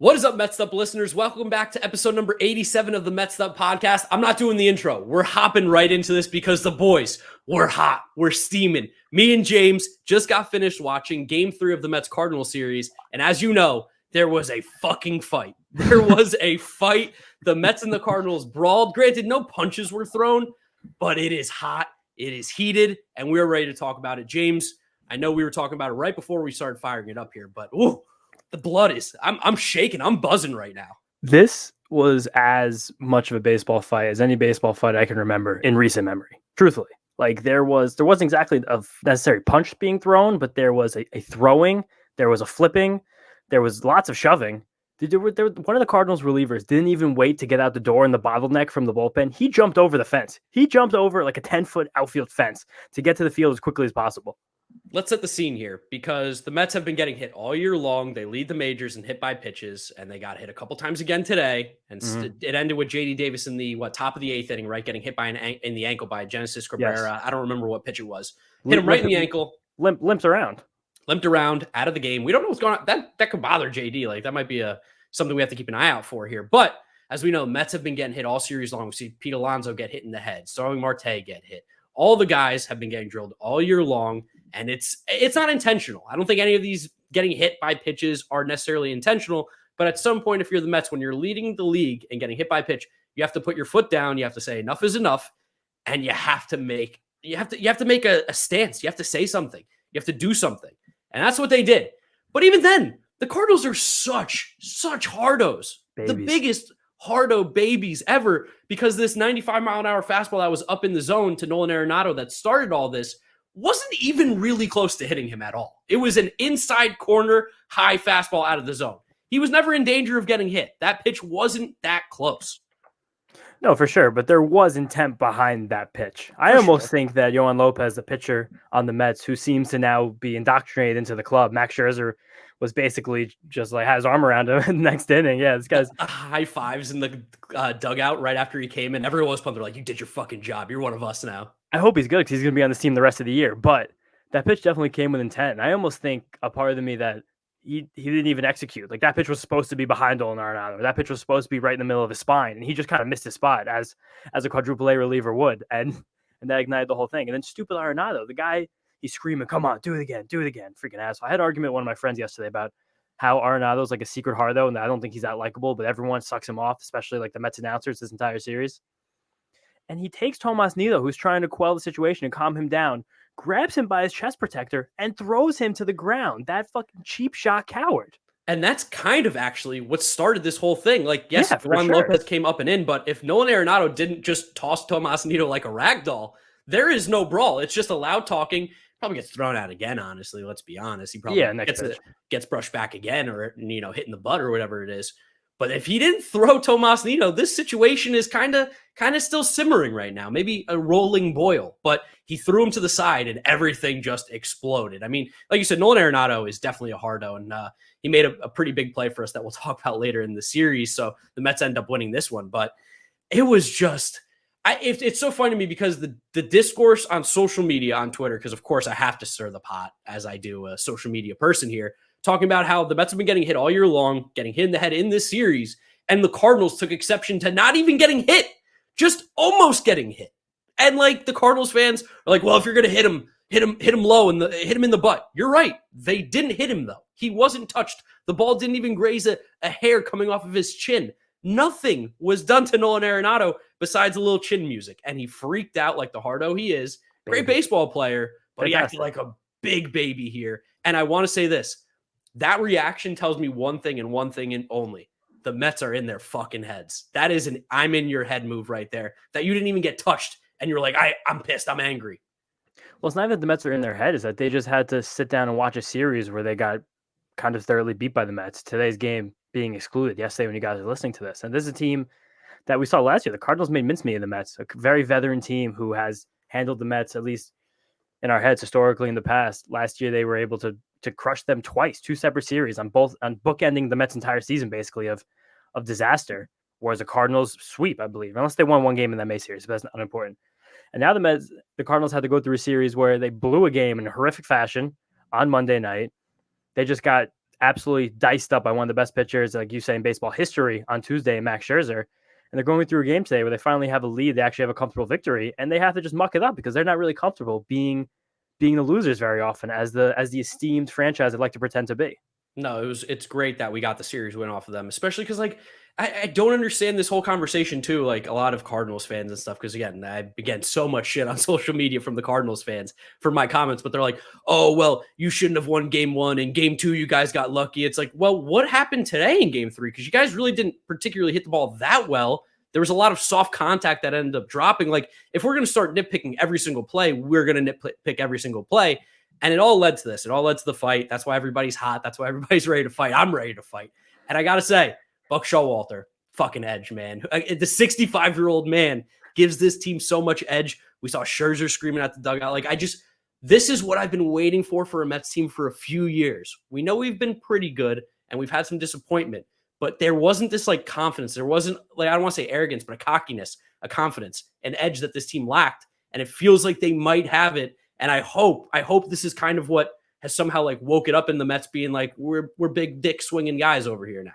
What is up, Mets'd Up listeners? Welcome back to episode number 87 of the Mets'd Up Podcast. I'm not doing the intro. We're hopping right into this because the boys, we're hot. We're steaming. Me and James just got finished watching Game 3 of the Mets Cardinals series. And as you know, there was a fucking fight. There was a fight. The Mets and the Cardinals brawled. Granted, no punches were thrown, but it is hot. It is heated, and we're ready to talk about it. James, I know we were talking about it right before we started firing it up here, but ooh, the blood is, I'm shaking. I'm buzzing right now. This was as much of a baseball fight as any baseball fight I can remember in recent memory. Truthfully, like there wasn't exactly a necessary punch being thrown, but there was a throwing, there was a flipping, there was lots of shoving. One of the Cardinals relievers didn't even wait to get out the door in the bottleneck from the bullpen. He jumped over the fence. He jumped over like a 10-foot outfield fence to get to the field as quickly as possible. Let's set the scene here because the Mets have been getting hit all year long. They lead the majors in hit by pitches, and they got hit a couple times again today. And it ended with J.D. Davis in the top of the eighth inning, right? Getting hit by in the ankle by Genesis Cabrera. Yes. I don't remember what pitch it was. Hit him right in the ankle. Limped around out of the game. We don't know what's going on. That could bother J.D. Like that might be something we have to keep an eye out for here. But as we know, Mets have been getting hit all series long. We see Pete Alonso get hit in the head. Starling Marte get hit. All the guys have been getting drilled all year long. And it's not intentional. I don't think any of these getting hit by pitches are necessarily intentional. But at some point, if you're the Mets, when you're leading the league and getting hit by a pitch, you have to put your foot down. You have to say enough is enough, and you have to make a stance. You have to say something. You have to do something, and that's what they did. But even then, the Cardinals are such hardos, the biggest hardo babies ever, because this 95-mile-an-hour fastball that was up in the zone to Nolan Arenado that started all this wasn't even really close to hitting him at all. It was an inside corner, high fastball out of the zone. He was never in danger of getting hit. That pitch wasn't that close. No, for sure, but there was intent behind that pitch. I almost think that Yoan Lopez, the pitcher on the Mets, who seems to now be indoctrinated into the club, Max Scherzer was basically just like had his arm around him in the next inning. Yeah, this guy's high fives in the dugout right after he came in. Everyone was pumped. They're like, "You did your fucking job. You're one of us now." I hope he's good because he's going to be on this team the rest of the year. But that pitch definitely came with intent. And I almost think a part of me that he didn't even execute. Like that pitch was supposed to be behind Nolan Arenado. That pitch was supposed to be right in the middle of his spine. And he just kind of missed his spot as a quadruple A reliever would. And that ignited the whole thing. And then stupid Arenado, the guy, he's screaming, "Come on, do it again. Freaking asshole. I had an argument with one of my friends yesterday about how Arenado's like a secret hardo. And I don't think he's that likable, but everyone sucks him off, especially like the Mets announcers this entire series. And he takes Tomas Nido, who's trying to quell the situation and calm him down, grabs him by his chest protector, and throws him to the ground. That fucking cheap shot coward. And that's kind of actually what started this whole thing. Like, yes, Yoan Lopez came up and in, but if Nolan Arenado didn't just toss Tomas Nido like a rag doll, there is no brawl. It's just a loud talking. Probably gets thrown out again, honestly. Let's be honest. He probably gets brushed back again or, hitting the butt or whatever it is. But if he didn't throw Tomas Nido, this situation is kind of still simmering right now. Maybe a rolling boil. But he threw him to the side and everything just exploded. I mean, like you said, Nolan Arenado is definitely a hardo. And he made a pretty big play for us that we'll talk about later in the series. So the Mets end up winning this one. But it was just... it's so funny to me because the discourse on social media, on Twitter, because of course I have to stir the pot as I do a social media person here, talking about how the Mets have been getting hit all year long, getting hit in the head in this series, and the Cardinals took exception to not even getting hit, just almost getting hit. And like the Cardinals fans are like, well, if you're going to hit him low and hit him in the butt. You're right. They didn't hit him though. He wasn't touched. The ball didn't even graze a hair coming off of his chin. Nothing was done to Nolan Arenado besides a little chin music. And he freaked out like the hardo he is. Great baseball player, but he acted like a big baby here. And I want to say this. That reaction tells me one thing and one thing and only. The Mets are in their fucking heads. That is an I'm in your head move right there. That you didn't even get touched. And you're like, I'm pissed. I'm angry. Well, it's not that the Mets are in their head. It's that they just had to sit down and watch a series where they got kind of thoroughly beat by the Mets. Today's game being excluded yesterday when you guys are listening to this. And this is a team that we saw last year. The Cardinals made mincemeat of the Mets, a very veteran team who has handled the Mets, at least in our heads historically in the past. Last year, they were able to crush them twice, two separate series on bookending the Mets' entire season, basically, of disaster. Whereas the Cardinals sweep, I believe, unless they won one game in that May series, but that's unimportant. And now the Cardinals had to go through a series where they blew a game in a horrific fashion on Monday night. They just got absolutely diced up by one of the best pitchers, like you say, in baseball history on Tuesday, Max Scherzer. And they're going through a game today where they finally have a lead. They actually have a comfortable victory, and they have to just muck it up because they're not really comfortable being the losers very often as the esteemed franchise they'd like to pretend to be. No, it's great that we got the series win off of them, especially because like I don't understand this whole conversation too. Like a lot of Cardinals fans and stuff, because again, I get so much shit on social media from the Cardinals fans for my comments, but they're like, "Oh well, you shouldn't have won game 1 and game 2. You guys got lucky." It's like, well, what happened today in game 3? Because you guys really didn't particularly hit the ball that well. There was a lot of soft contact that ended up dropping. Like if we're going to start nitpicking every single play, we're going to nitpick every single play. And it all led to this. It all led to the fight. That's why everybody's hot. That's why everybody's ready to fight. I'm ready to fight. And I got to say, Buck Showalter, fucking edge, man. The 65-year-old man gives this team so much edge. We saw Scherzer screaming at the dugout. Like, this is what I've been waiting for a Mets team for a few years. We know we've been pretty good and we've had some disappointment, but there wasn't this like confidence. There wasn't like, I don't want to say arrogance, but a cockiness, a confidence, an edge that this team lacked. And it feels like they might have it. And I hope this is kind of what has somehow like woke it up in the Mets being like, we're big dick swinging guys over here now.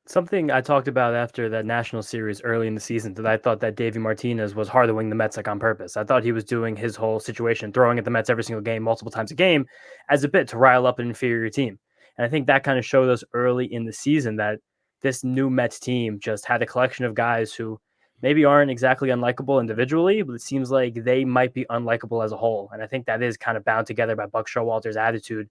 Something I talked about after that national series early in the season, that I thought that Davey Martinez was hard-to-wing the Mets like on purpose. I thought he was doing his whole situation, throwing at the Mets every single game, multiple times a game, as a bit to rile up an inferior team. And I think that kind of showed us early in the season that this new Mets team just had a collection of guys who maybe aren't exactly unlikable individually, but it seems like they might be unlikable as a whole. And I think that is kind of bound together by Buck Showalter's attitude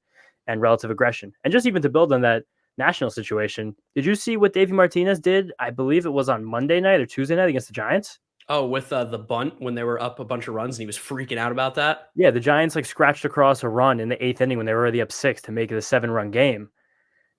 and relative aggression. And just even to build on that national situation, did you see what Davey Martinez did? I believe it was on Monday night or Tuesday night against the Giants. Oh, with the bunt when they were up a bunch of runs and he was freaking out about that? Yeah, the Giants like scratched across a run in the 8th inning when they were already up 6 to make it a 7-run game.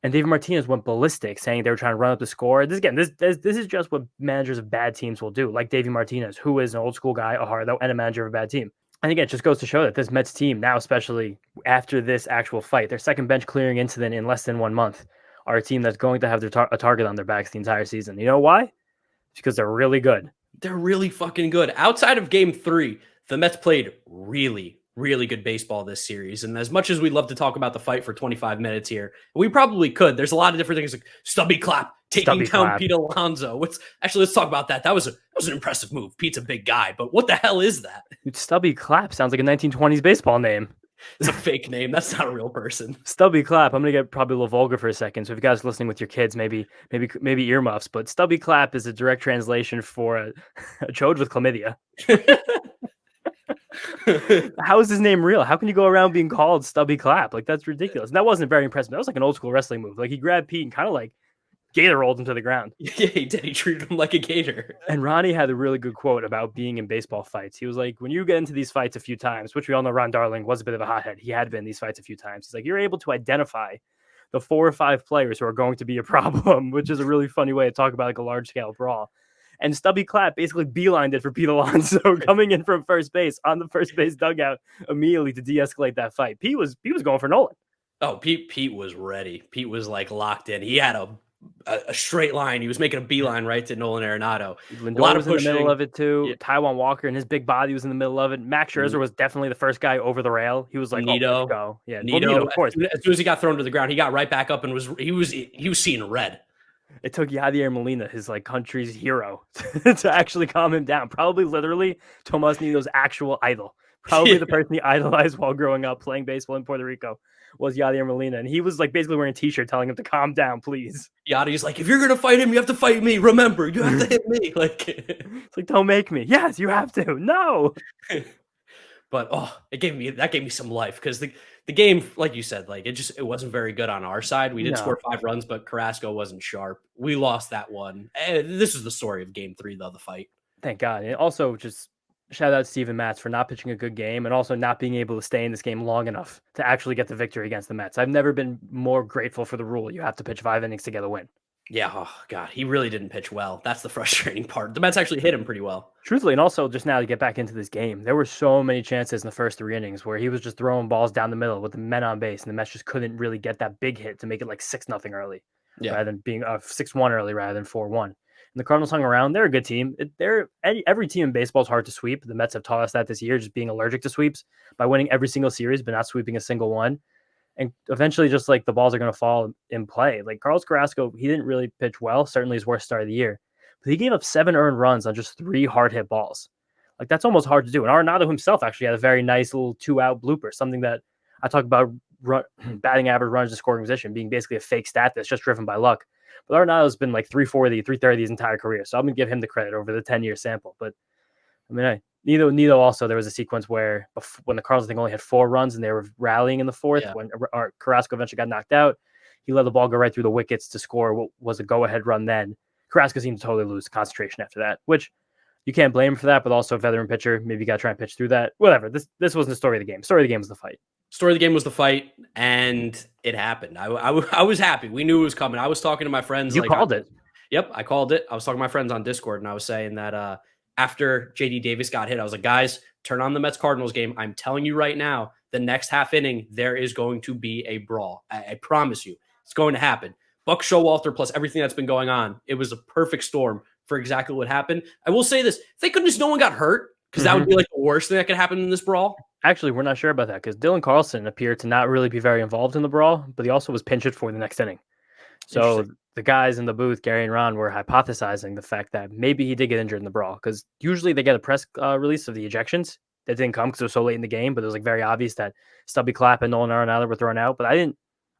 And David Martinez went ballistic, saying they were trying to run up the score. This is just what managers of bad teams will do, like David Martinez, who is an old school guy, a hard though, and a manager of a bad team. And again, it just goes to show that this Mets team now, especially after this actual fight, their second bench clearing incident in less than 1 month, are a team that's going to have a target on their backs the entire season. You know why? It's because they're really good. They're really fucking good. Outside of game 3, the Mets played really good baseball this series. And as much as we'd love to talk about the fight for 25 minutes here, we probably could. There's a lot of different things like Stubby Clapp taking down Pete Alonso. Let's talk about that. That was an impressive move. Pete's a big guy, but what the hell is that? Dude, Stubby Clapp sounds like a 1920s baseball name. It's a fake name. That's not a real person. Stubby Clapp. I'm going to get probably a little vulgar for a second. So if you guys are listening with your kids, maybe earmuffs, but Stubby Clapp is a direct translation for a chode with chlamydia. How is his name real? How can you go around being called Stubby Clapp? Like, that's ridiculous. And that wasn't very impressive. That was like an old school wrestling move. Like, he grabbed Pete and kind of like gator rolled him to the ground. Yeah, he did. He treated him like a gator. And Ronnie had a really good quote about being in baseball fights. He was like, when you get into these fights a few times, which we all know Ron Darling was a bit of a hothead. He had been in these fights a few times. He's like, you're able to identify the 4 or 5 players who are going to be a problem, which is a really funny way to talk about like a large scale brawl. And Stubby Clapp basically beelined it for Pete Alonso coming in from first base on the first base dugout immediately to de-escalate that fight. Pete was going for Nolan. Oh, Pete was ready. Pete was like locked in. He had a straight line. He was making a beeline right to Nolan Arenado. Lindor a lot was in the middle of it too. Yeah. Taijuan Walker and his big body was in the middle of it. Max Scherzer was definitely the first guy over the rail. He was like, Nito. Oh, go. Yeah, Nito, of course. As soon as he got thrown to the ground, he got right back up and he was seeing red. It took Yadier Molina, his like country's hero, to actually calm him down. Probably literally Tomas Nito's actual idol. Probably the person he idolized while growing up playing baseball in Puerto Rico was Yadier Molina. And he was like basically wearing a t-shirt telling him to calm down, please. Yadi's like, if you're going to fight him, you have to fight me. Remember, you have to hit me. Like, it's like, don't make me. Yes, you have to. No. But that gave me some life because the game, like you said, like it wasn't very good on our side. We did score 5 runs, but Carrasco wasn't sharp. We lost that one. And this is the story of game 3, though, the fight. Thank God. And also just shout out to Steven Matz for not pitching a good game and also not being able to stay in this game long enough to actually get the victory against the Mets. I've never been more grateful for the rule. You have to pitch 5 innings to get a win. Yeah, oh God, he really didn't pitch well. That's the frustrating part. The Mets actually hit him pretty well. Truthfully, and also just now to get back into this game, there were so many chances in the first 3 innings where he was just throwing balls down the middle with the men on base, and the Mets just couldn't really get that big hit to make it like 6-0 early, rather than being 6-1 early rather than 4-1. And the Cardinals hung around. They're a good team. Every team in baseball is hard to sweep. The Mets have taught us that this year, just being allergic to sweeps by winning every single series, but not sweeping a single one. And eventually, just like the balls are going to fall in play. Like Carlos Carrasco, he didn't really pitch well, certainly his worst start of the year. But he gave up 7 earned runs on just 3 hard hit balls. Like that's almost hard to do. And Arenado himself actually had a very nice little 2-out blooper, something that I talk about batting average, runs to scoring position being basically a fake stat that's just driven by luck. But Arenado's been like 340, 330 his entire career. So I'm going to give him the credit over the 10-year sample. But I mean, Nido also, there was a sequence where when the Cardinals, I think, only had 4 runs and they were rallying in the 4th, when Carrasco eventually got knocked out, he let the ball go right through the wickets to score what was a go-ahead run then. Carrasco seemed to totally lose concentration after that, which you can't blame him for that, but also a veteran pitcher. Maybe you got to try and pitch through that. Whatever. This wasn't the story of the game. Story of the game was the fight. Story of the game was the fight, and it happened. I was happy. We knew it was coming. I was talking to my friends. You called it. Yep, I called it. I was talking to my friends on Discord, and I was saying that after JD Davis got hit, I was like, guys, turn on the Mets-Cardinals game. I'm telling you right now, the next half inning, there is going to be a brawl. I promise you. It's going to happen. Buck Showalter plus everything that's been going on. It was a perfect storm for exactly what happened. I will say this. Thank goodness no one got hurt, because that would be like the worst thing that could happen in this brawl. Actually, we're not sure about that, because Dylan Carlson appeared to not really be very involved in the brawl, but he also was pinch hit for the next inning. So the guys in the booth, Gary and Ron, were hypothesizing the fact that maybe he did get injured in the brawl, because usually they get a press release of the ejections. That didn't come because it was so late in the game, but it was like very obvious that Stubby Clapp and Nolan Arenado were thrown out. But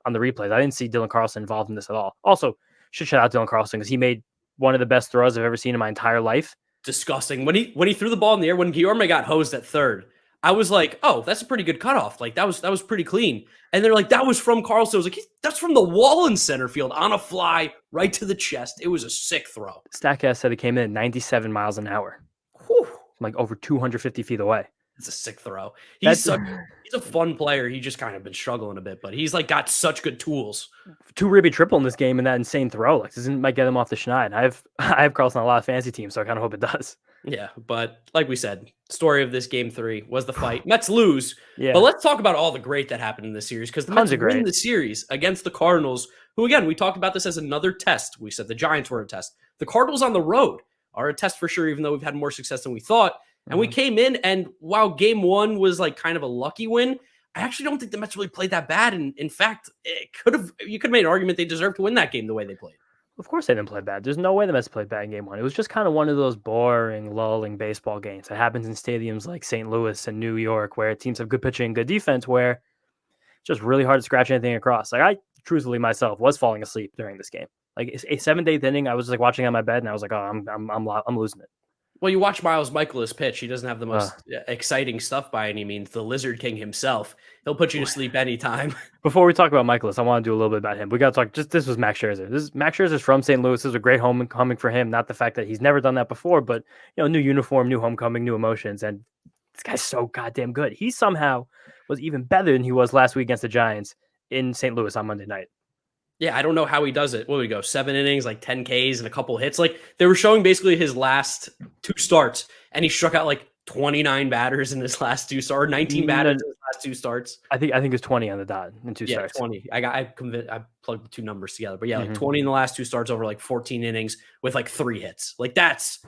on the replays, I didn't see Dylan Carlson involved in this at all. Also, should shout out Dylan Carlson, because he made one of the best throws I've ever seen in my entire life. Disgusting. When he threw the ball in the air, when Guillorme got hosed at third, I was like, oh, that's a pretty good cutoff. Like that was pretty clean. And they're like, that was from Carlson. I was like, that's from the wall in center field on a fly right to the chest. It was a sick throw. Statcast said it came in at 97 miles an hour. Whew. Like over 250 feet away. It's a sick throw. He's a fun player. He just kind of been struggling a bit, but he's like got such good tools. 2 ribby triple in this game and that insane throw. Like this might get him off the schneid. I have Carlson on a lot of fantasy teams, so I kind of hope it does. Yeah, but like we said, story of this game 3 was the fight. Mets lose. Yeah. But let's talk about all the great that happened in this series, because the Mets win the series against the Cardinals, who, again, we talked about this as another test. We said the Giants were a test. The Cardinals on the road are a test for sure, even though we've had more success than we thought. And we came in, and while game 1 was like kind of a lucky win, I actually don't think the Mets really played that bad. And in fact, you could have made an argument they deserved to win that game the way they played. Of course they didn't play bad. There's no way the Mets played bad in game 1. It was just kind of one of those boring, lulling baseball games that happens in stadiums like St. Louis and New York, where teams have good pitching and good defense, where it's just really hard to scratch anything across. Like I truthfully myself was falling asleep during this game. Like a 7th, 8th inning, I was just like watching on my bed, and I was like, oh, I'm losing it. Well, you watch Miles Mikolas pitch. He doesn't have the most exciting stuff by any means. The Lizard King himself. He'll put you to sleep anytime. Before we talk about Mikolas, I want to do a little bit about him. We got to talk. This was Max Scherzer. Max Scherzer's from St. Louis. This is a great homecoming for him. Not the fact that he's never done that before, but new uniform, new homecoming, new emotions. And this guy's so goddamn good. He somehow was even better than he was last week against the Giants in St. Louis on Monday night. Yeah, I don't know how he does it. What do we go? 7 innings, like 10 Ks and a couple hits. Like they were showing basically his last 2 starts, and he struck out like 29 batters in his last 2 starts, 19 batters in his last 2 starts. I think it was 20 on the dot in 2 starts. 20. I plugged the 2 numbers together, but yeah, like 20 in the last 2 starts over like 14 innings with like 3 hits. Like that's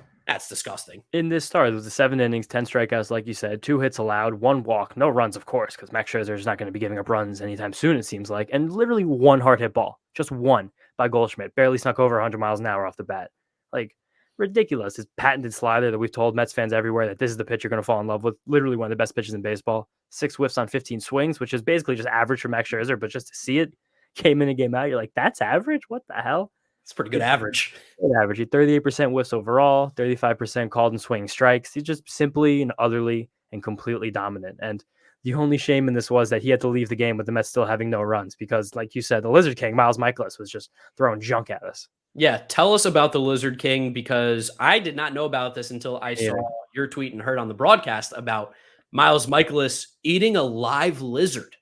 disgusting. In this start, it was the 7 innings, 10 strikeouts, like you said, 2 hits allowed, 1 walk, no runs, of course, because Max Scherzer is not going to be giving up runs anytime soon, it seems like, and literally 1 hard hit ball, just 1 by Goldschmidt, barely snuck over 100 miles an hour off the bat. Like, ridiculous. His patented slider that we've told Mets fans everywhere that this is the pitch you're going to fall in love with, literally one of the best pitches in baseball. 6 whiffs on 15 swings, which is basically just average for Max Scherzer, but just to see it game in and game out, you're like, that's average? What the hell? It's pretty good average. Good average. He 38% whiffs overall, 35% called and swinging strikes. He's just simply and utterly and completely dominant. And the only shame in this was that he had to leave the game with the Mets still having no runs because, like you said, the Lizard King, Miles Mikolas, was just throwing junk at us. Yeah, tell us about the Lizard King, because I did not know about this until I saw your tweet and heard on the broadcast about Miles Mikolas eating a live lizard.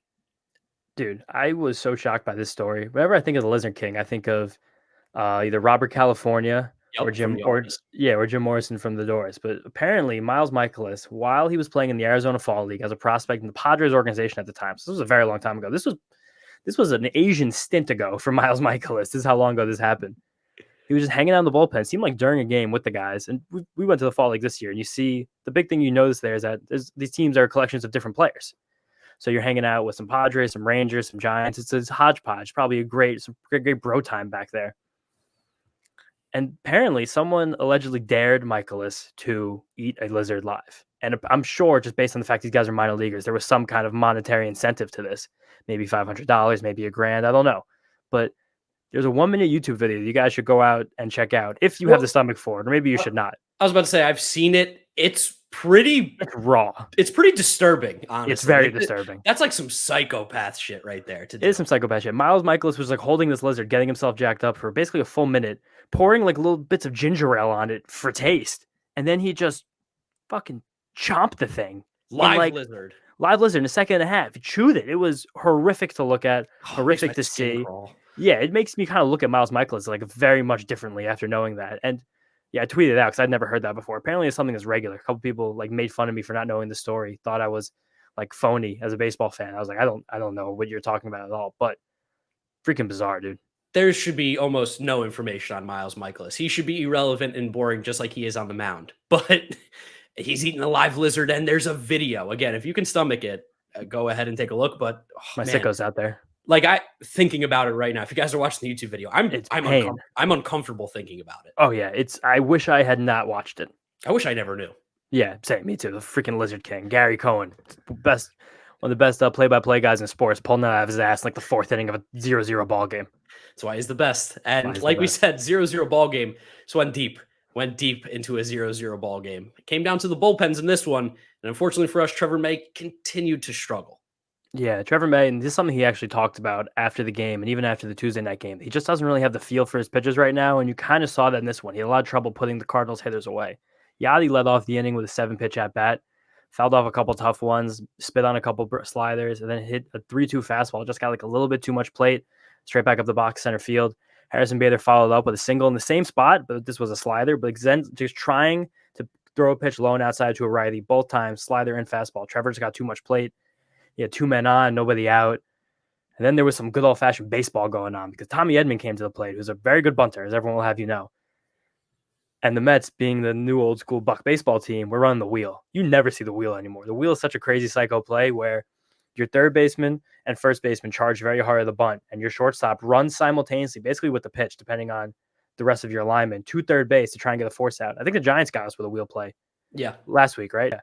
Dude, I was so shocked by this story. Whenever I think of the Lizard King, I think of either Robert California or Jim Morrison from the Doors. But apparently Miles Mikolas, while he was playing in the Arizona Fall League as a prospect in the Padres organization at the time, so this was a very long time ago. This was an Asian stint ago for Miles Mikolas. This is how long ago this happened. He was just hanging out in the bullpen. It seemed like during a game with the guys. And we went to the Fall League this year, and you see the big thing you notice there is that these teams are collections of different players. So you're hanging out with some Padres, some Rangers, some Giants. It's a hodgepodge. Probably some great bro time back there. And apparently someone allegedly dared Mikolas to eat a lizard live. And I'm sure just based on the fact these guys are minor leaguers, there was some kind of monetary incentive to this. Maybe $500, maybe $1,000. I don't know. But there's a 1-minute YouTube video you guys should go out and check out if you have the stomach for it, or maybe you should not. I was about to say, I've seen it. It's raw. It's pretty disturbing, honestly. It's very disturbing. That's like some psychopath shit right there. It is some psychopath shit. Miles Mikolas was like holding this lizard, getting himself jacked up for basically a full minute, pouring like little bits of ginger ale on it for taste. And then he just fucking chomped the thing. Live lizard in a second and a half. He chewed it. It was horrific to look at, horrific to see. Yeah, it makes me kind of look at Miles Mikolas like very much differently after knowing that. And yeah, I tweeted it out because I'd never heard that before. Apparently it's something that's regular. A couple people like made fun of me for not knowing the story, thought I was like phony as a baseball fan. I was like, I don't know what you're talking about at all, but freaking bizarre, dude. There should be almost no information on Miles Mikolas. He should be irrelevant and boring just like he is on the mound. But he's eating a live lizard and there's a video. Again, if you can stomach it, go ahead and take a look. But my sicko's out there. Like thinking about it right now. If you guys are watching the YouTube video, I'm uncomfortable thinking about it. Oh yeah, I wish I had not watched it. I wish I never knew. Yeah, same. Me too. The freaking Lizard King, Gary Cohen, one of the best play-by-play guys in sports, pulling that out of his ass like the 4th inning of a 0-0 ball game. That's why he's the best. And like we said, 0-0 ball game. So went deep into a 0-0 ball game. It came down to the bullpens in this one, and unfortunately for us, Trevor May continued to struggle. Yeah, Trevor May, and this is something he actually talked about after the game and even after the Tuesday night game. He just doesn't really have the feel for his pitches right now, and you kind of saw that in this one. He had a lot of trouble putting the Cardinals hitters away. Yadi led off the inning with a 7-pitch at-bat, fouled off a couple tough ones, spit on a couple sliders, and then hit a 3-2 fastball. Just got like a little bit too much plate, straight back up the box, center field. Harrison Bader followed up with a single in the same spot, but this was a slider. But then just trying to throw a pitch low and outside to a righty, both times, slider and fastball. Trevor just got too much plate. He had 2 men on, nobody out. And then there was some good old-fashioned baseball going on because Tommy Edman came to the plate, who's a very good bunter, as everyone will have you know. And the Mets, being the new old-school Buck baseball team, we're running the wheel. You never see the wheel anymore. The wheel is such a crazy psycho play where your third baseman and first baseman charge very hard at the bunt, and your shortstop runs simultaneously, basically with the pitch, depending on the rest of your linemen, to third base to try and get a force out. I think the Giants got us with a wheel play last week, right? Yeah.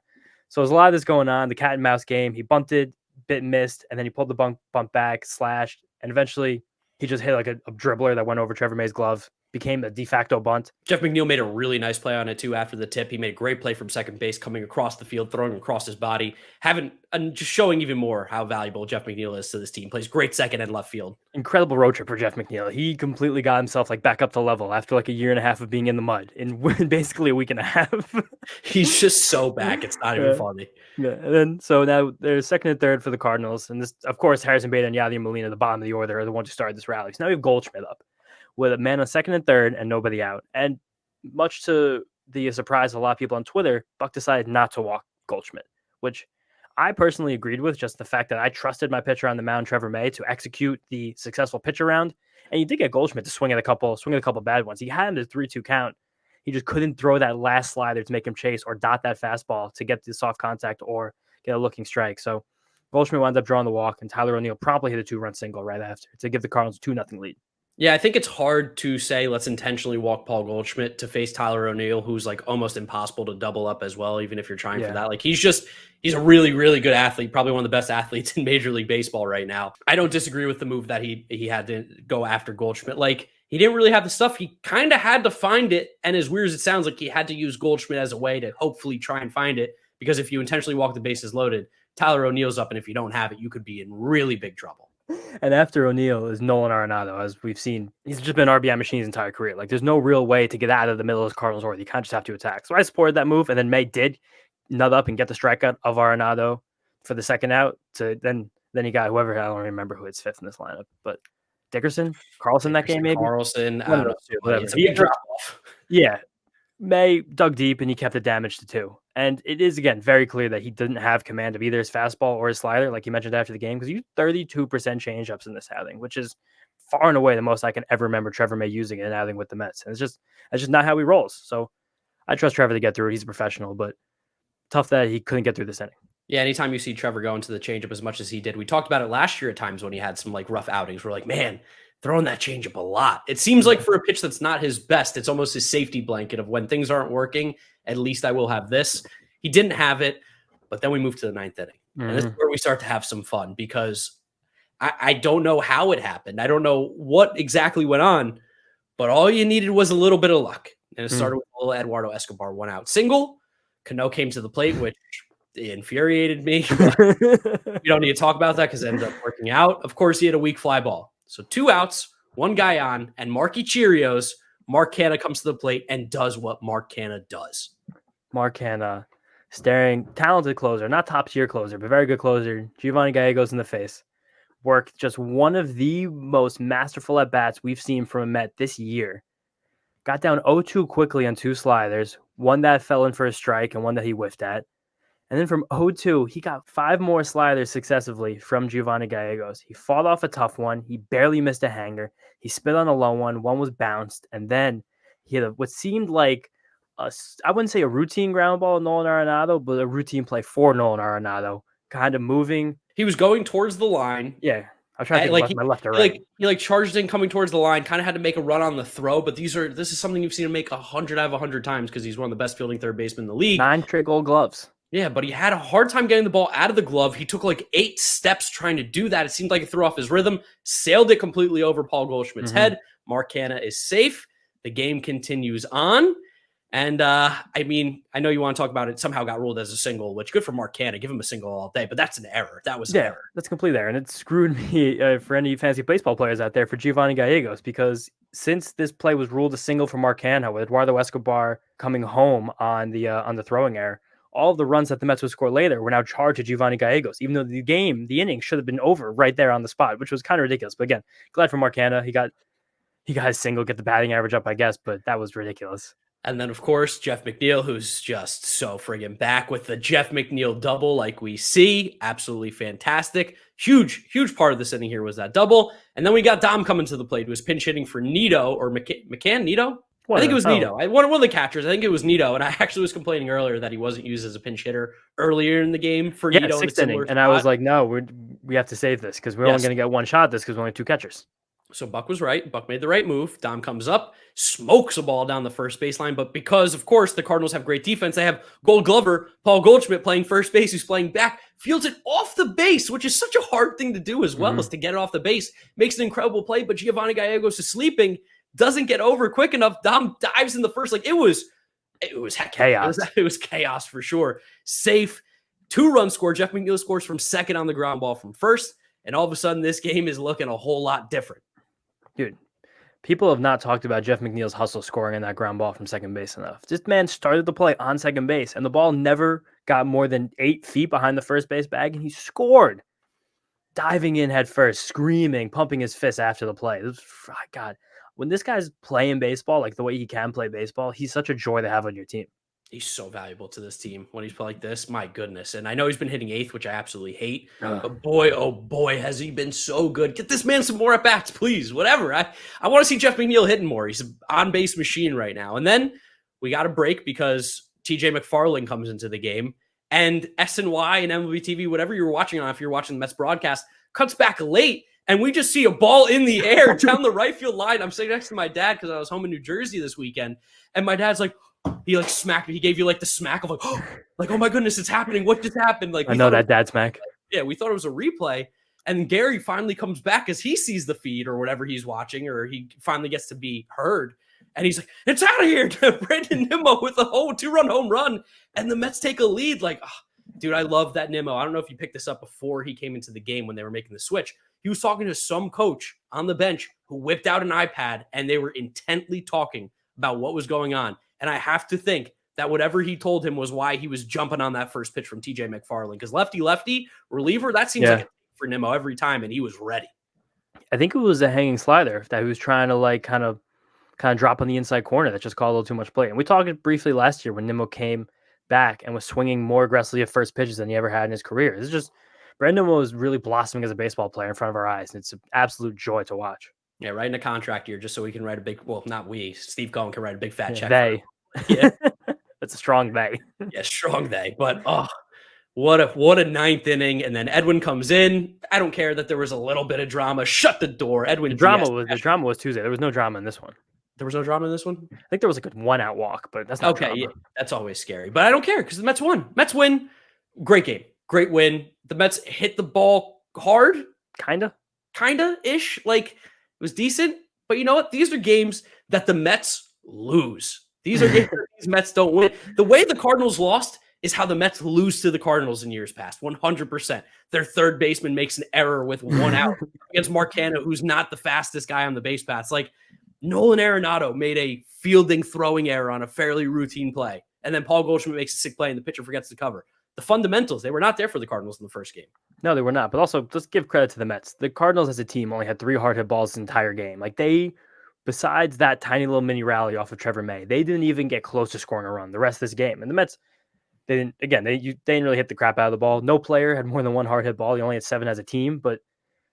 So there's a lot of this going on, the cat and mouse game. He bunted, bit missed, and then he pulled the bump back, slashed, and eventually he just hit like a dribbler that went over Trevor May's glove, became a de facto bunt. Jeff McNeil made a really nice play on it too after the tip. He made a great play from second base, coming across the field, throwing across his body, and just showing even more how valuable Jeff McNeil is to this team. Plays great second and left field. Incredible road trip for Jeff McNeil. He completely got himself like back up to level after like a year and a half of being in the mud in basically a week and a half. He's just so back. It's not even funny. Yeah. And then so now there's second and third for the Cardinals. And this, of course, Harrison Bader and Yadier Molina, the bottom of the order, are the ones who started this rally. So now we have Goldschmidt up with a man on second and third and nobody out. And much to the surprise of a lot of people on Twitter, Buck decided not to walk Goldschmidt, which I personally agreed with, just the fact that I trusted my pitcher on the mound, Trevor May, to execute the successful pitch around. And you did get Goldschmidt to swing at a couple bad ones. He had him to 3-2 count. He just couldn't throw that last slider to make him chase or dot that fastball to get the soft contact or get a looking strike. So Goldschmidt wound up drawing the walk, and Tyler O'Neill promptly hit a 2-run single right after to give the Cardinals a 2-0 lead. Yeah, I think it's hard to say let's intentionally walk Paul Goldschmidt to face Tyler O'Neill, who's like almost impossible to double up as well, even if you're trying for that. Like he's a really, really good athlete, probably one of the best athletes in Major League Baseball right now. I don't disagree with the move that he had to go after Goldschmidt. Like he didn't really have the stuff. He kind of had to find it. And as weird as it sounds, like he had to use Goldschmidt as a way to hopefully try and find it. Because if you intentionally walk the bases loaded, Tyler O'Neill's up. And if you don't have it, you could be in really big trouble. And after O'Neill is Nolan Arenado, as we've seen. He's just been RBI machine his entire career. Like, there's no real way to get out of the middle of the Cardinals order. You can't just have to attack. So I supported that move, and then May did nut up and get the strikeout of Arenado for the second out. To then he got whoever, I don't remember who hits fifth in this lineup, but Carlson that game maybe? Carlson, I don't know. It's a big drop off. Yeah. May dug deep and he kept the damage to 2. And it is, again, very clear that he didn't have command of either his fastball or his slider, like you mentioned after the game, because you 32% changeups in this outing, which is far and away the most I can ever remember Trevor May using in an outing with the Mets. And that's just not how he rolls. So I trust Trevor to get through it. He's a professional, but tough that he couldn't get through this inning. Yeah, anytime you see Trevor go into the changeup as much as he did, we talked about it last year at times when he had some like rough outings. We're like, man, throwing that changeup a lot. It seems like for a pitch that's not his best, it's almost his safety blanket of when things aren't working, at least I will have this. He didn't have it, but then we moved to the ninth inning. And this is where we start to have some fun because I don't know how it happened. I don't know what exactly went on, but all you needed was a little bit of luck. And it started with a little Eduardo Escobar 1-out single. Cano came to the plate, which infuriated me. We don't need to talk about that because it ended up working out. Of course, he had a weak fly ball. So 2 outs, 1 guy on, and Marky Cheerios, Mark Canha comes to the plate and does what Mark Canha does. Mark Canha, staring, talented closer, not top tier closer, but very good closer. Giovanni Gallegos in the face. Worked just one of the most masterful at bats we've seen from a Met this year. Got down 0-2 quickly on 2 sliders, one that fell in for a strike and one that he whiffed at. And then from 0-2, he got 5 more sliders successively from Giovanni Gallegos. He fought off a tough one. He barely missed a hanger. He spit on a low one. One was bounced. And then he had what seemed like, I wouldn't say a routine ground ball, Nolan Arenado, but a routine play for Nolan Arenado. Kind of moving. He was going towards the line. Yeah. I was trying to think my left or right. He charged in coming towards the line, kind of had to make a run on the throw, but this is something you've seen him make 100 out of 100 times because he's one of the best fielding third basemen in the league. 9 straight Gold Gloves. Yeah, but he had a hard time getting the ball out of the glove. He took like 8 steps trying to do that. It seemed like it threw off his rhythm, sailed it completely over Paul Goldschmidt's head. Mark Canha is safe. The game continues on. And I know you want to talk about it. Somehow got ruled as a single, which good for Mark Canha. Give him a single all day, but that's an error. That was an error. That's complete error. And it screwed me for any fantasy baseball players out there for Giovanni Gallegos, because since this play was ruled a single for Mark Canha with Eduardo Escobar coming home on the throwing error, all of the runs that the Mets would score later were now charged to Giovanni Gallegos, even though the inning should have been over right there on the spot, which was kind of ridiculous. But again, glad for Mark Canha. He got his single, get the batting average up, I guess, but that was ridiculous. And then, of course, Jeff McNeil, who's just so friggin' back with the Jeff McNeil double like we see. Absolutely fantastic. Huge part of this inning here was that double. And then we got Dom coming to the plate, who was pinch hitting for Nito, or McCann, Nito? I think it was Nito. One of the catchers. I think it was Nito. And I actually was complaining earlier that he wasn't used as a pinch hitter earlier in the game for Nito. 6th inning. And I was like, no, we have to save this because we're only going to get one shot at this because we only have 2 catchers. So Buck was right. Buck made the right move. Dom comes up, smokes a ball down the first baseline. But because, of course, the Cardinals have great defense, they have Gold Glover, Paul Goldschmidt playing first base, who's playing back, fields it off the base, which is such a hard thing to do as well, is to get it off the base. Makes an incredible play, but Giovanni Gallegos is sleeping, doesn't get over quick enough. Dom dives in the first. Like, it was chaos. It was chaos for sure. Safe. 2-run score. Jeff McNeil scores from second on the ground ball from first. And all of a sudden, this game is looking a whole lot different. Dude, people have not talked about Jeff McNeil's hustle scoring in that ground ball from second base enough. This man started the play on second base, and the ball never got more than 8 feet behind the first base bag, and he scored. Diving in head first, screaming, pumping his fist after the play. God, when this guy's playing baseball, like the way he can play baseball, he's such a joy to have on your team. He's so valuable to this team when he's like this. My goodness. And I know he's been hitting 8th, which I absolutely hate. But boy, oh boy, has he been so good. Get this man some more at-bats, please. Whatever. I want to see Jeff McNeil hitting more. He's an on-base machine right now. And then we got a break because TJ McFarland comes into the game. And SNY and MLB TV, whatever you're watching on, if you're watching the Mets broadcast, cuts back late. And we just see a ball in the air down the right field line. I'm sitting next to my dad because I was home in New Jersey this weekend. And my dad's like, he like smacked me. He gave you like the smack of like, oh my goodness, it's happening. What just happened? Like, I know that dad smack. Yeah, we thought it was a replay. And Gary finally comes back as he sees the feed or whatever he's watching, or he finally gets to be heard. And he's like, it's out of here. Brandon Nimmo with a 2-run home run. And the Mets take a lead. Like, dude, I love that Nimmo. I don't know if you picked this up before he came into the game when they were making the switch. He was talking to some coach on the bench who whipped out an iPad, and they were intently talking about what was going on. And I have to think that whatever he told him was why he was jumping on that first pitch from TJ McFarland. Because lefty reliever, that seems like a for Nimmo every time, and he was ready. I think it was a hanging slider that he was trying to like kind of drop on the inside corner that just called a little too much play. And we talked briefly last year when Nimmo came back and was swinging more aggressively at first pitches than he ever had in his career. It's just Brandon Nimmo is really blossoming as a baseball player in front of our eyes, and it's an absolute joy to watch. Yeah, writing a contract year just so we can write a big, well, not we, Steve Cohen can write a big fat check. They. Yeah. That's a strong they. Yeah, strong they. But, What a ninth inning, and then Edwin comes in. I don't care that there was a little bit of drama. Shut the door, Edwin. The drama was Tuesday. There was no drama in this one. There was no drama in this one? I think there was like a 1-out walk, but that's not okay. drama. Yeah, that's always scary. But I don't care because the Mets won. Mets win. Great game. Great win. The Mets hit the ball hard. Kinda-ish. Like, it was decent. But you know what? These are games that the Mets lose. These are games that these Mets don't win. The way the Cardinals lost is how the Mets lose to the Cardinals in years past. 100%. Their third baseman makes an error with 1 out against Cano, who's not the fastest guy on the base paths. Like, Nolan Arenado made a fielding throwing error on a fairly routine play. And then Paul Goldschmidt makes a sick play and the pitcher forgets to cover. The fundamentals, they were not there for the Cardinals in the first game. No, they were not. But also, let's give credit to the Mets. The Cardinals as a team only had 3 hard hit balls the entire game. Like, besides that tiny little mini rally off of Trevor May, they didn't even get close to scoring a run the rest of this game. And the Mets, they didn't really hit the crap out of the ball. No player had more than 1 hard hit ball. They only had 7 as a team. But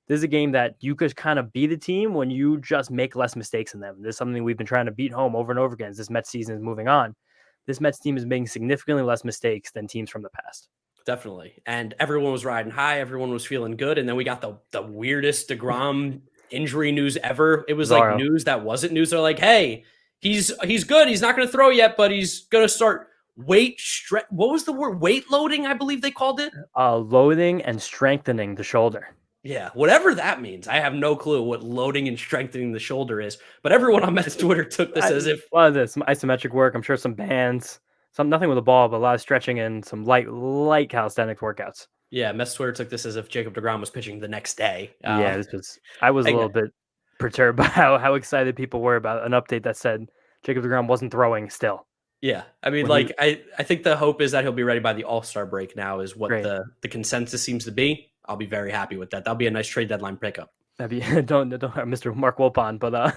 this is a game that you could kind of beat a team when you just make less mistakes than them. This is something we've been trying to beat home over and over again as this Mets season is moving on. This Mets team is making significantly less mistakes than teams from the past. Definitely. And everyone was riding high. Everyone was feeling good. And then we got the weirdest deGrom injury news ever. It was like news that wasn't news. They're like, hey, he's good. He's not going to throw yet, but he's going to start what was the word? Weight loading, I believe they called it. Loading and strengthening the shoulder. Yeah, whatever that means. I have no clue what loading and strengthening the shoulder is. But everyone on Mets Twitter took this as if... Well, there's some isometric work. I'm sure some bands, nothing with a ball, but a lot of stretching and some light calisthenics workouts. Yeah, Mets Twitter took this as if Jacob deGrom was pitching the next day. I was a little bit perturbed by how excited people were about an update that said Jacob deGrom wasn't throwing still. Yeah, I mean, I think the hope is that he'll be ready by the All-Star break now is what the consensus seems to be. I'll be very happy with that. That'll be a nice trade deadline pickup. Don't Mr. Mark Wilpon, but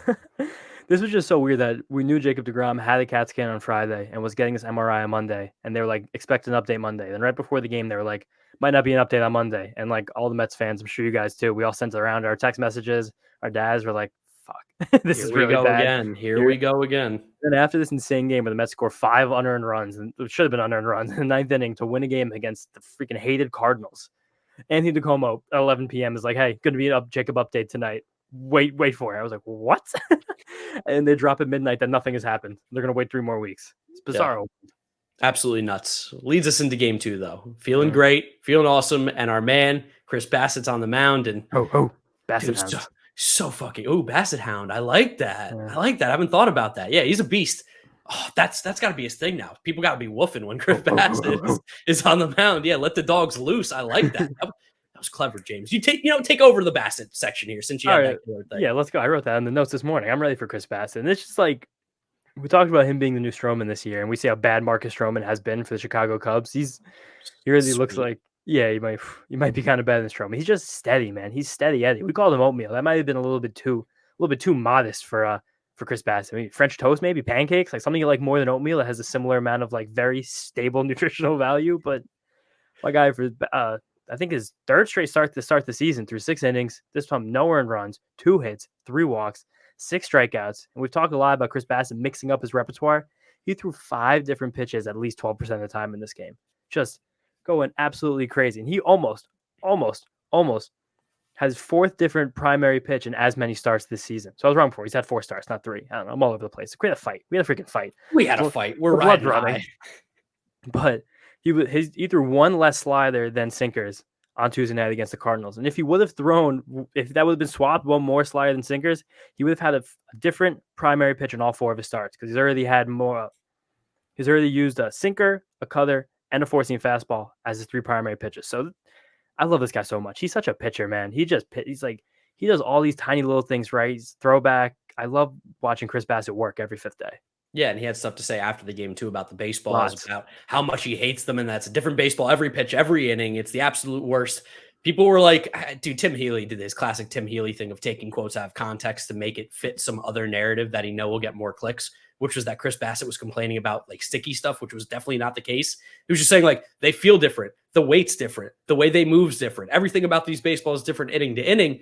this was just so weird that we knew Jacob deGrom had a CAT scan on Friday and was getting his MRI on Monday, and they were like, expect an update Monday. Then right before the game, they were like, might not be an update on Monday. And like all the Mets fans, I'm sure you guys too, we all sent around our text messages. Our dads were like, fuck, this is really bad. Here we go again. And after this insane game where the Mets score 5 unearned runs, and it should have been unearned runs in the 9th inning to win a game against the freaking hated Cardinals, Anthony DeComo at 11 p.m. is like, hey, going to be an Jacob update tonight. Wait for it. I was like, what? And they drop at midnight that nothing has happened. They're going to wait 3 more weeks. It's bizarre. Yeah. Absolutely nuts. Leads us into game 2, though. Feeling great, feeling awesome. And our man, Chris Bassitt's on the mound. And Bassitt hound. So fucking, Bassitt hound. I like that. Yeah. I like that. I haven't thought about that. Yeah, he's a beast. Oh, that's got to be his thing now. People got to be woofing when Chris Bassitt is on the mound. Yeah, let the dogs loose. I like that. That was clever, James. You take over the Bassitt section here since you have that thing. Yeah, let's go. I wrote that in the notes this morning. I'm ready for Chris Bassitt. And it's just like, we talked about him being the new Stroman this year, and we see how bad Marcus Stroman has been for the Chicago Cubs. He really looks like, he might be kind of better than Stroman. He's just steady, man. He's steady Eddie. We called him oatmeal. That might have been a little bit too modest for Chris Bassitt. I mean, French toast, maybe pancakes, like something you like more than oatmeal that has a similar amount of like very stable nutritional value. But my guy for I think his 3rd straight start to start the season through 6 innings. This time, no earned runs, 2 hits, 3 walks, 6 strikeouts. And we've talked a lot about Chris Bassitt mixing up his repertoire. He threw 5 different pitches at least 12% of the time in this game. Just going absolutely crazy. And he almost has 4th different primary pitch in as many starts this season. So I was wrong before. He's had 4 starts, not 3. I don't know. I'm all over the place. We had a fight. We had a freaking fight. We had a fight. We're riding high. But he threw 1 less slider than sinkers on Tuesday night against the Cardinals. And if that would have been swapped, 1 more slider than sinkers, he would have had a different primary pitch in all 4 of his starts because he's already used a sinker, a cutter, and a 4-seam fastball as his 3 primary pitches. So I love this guy so much. He's such a pitcher, man. He does all these tiny little things right. He's throwback. I love watching Chris Bassitt work every 5th day. Yeah, and he had stuff to say after the game, too, about the baseballs, about how much he hates them, and that's a different baseball every pitch, every inning. It's the absolute worst. People were like, dude, Tim Healy did this classic Tim Healy thing of taking quotes out of context to make it fit some other narrative that he know will get more clicks, which was that Chris Bassitt was complaining about like sticky stuff, which was definitely not the case. He was just saying like they feel different. The weight's different. The way they move's different. Everything about these baseballs is different inning to inning.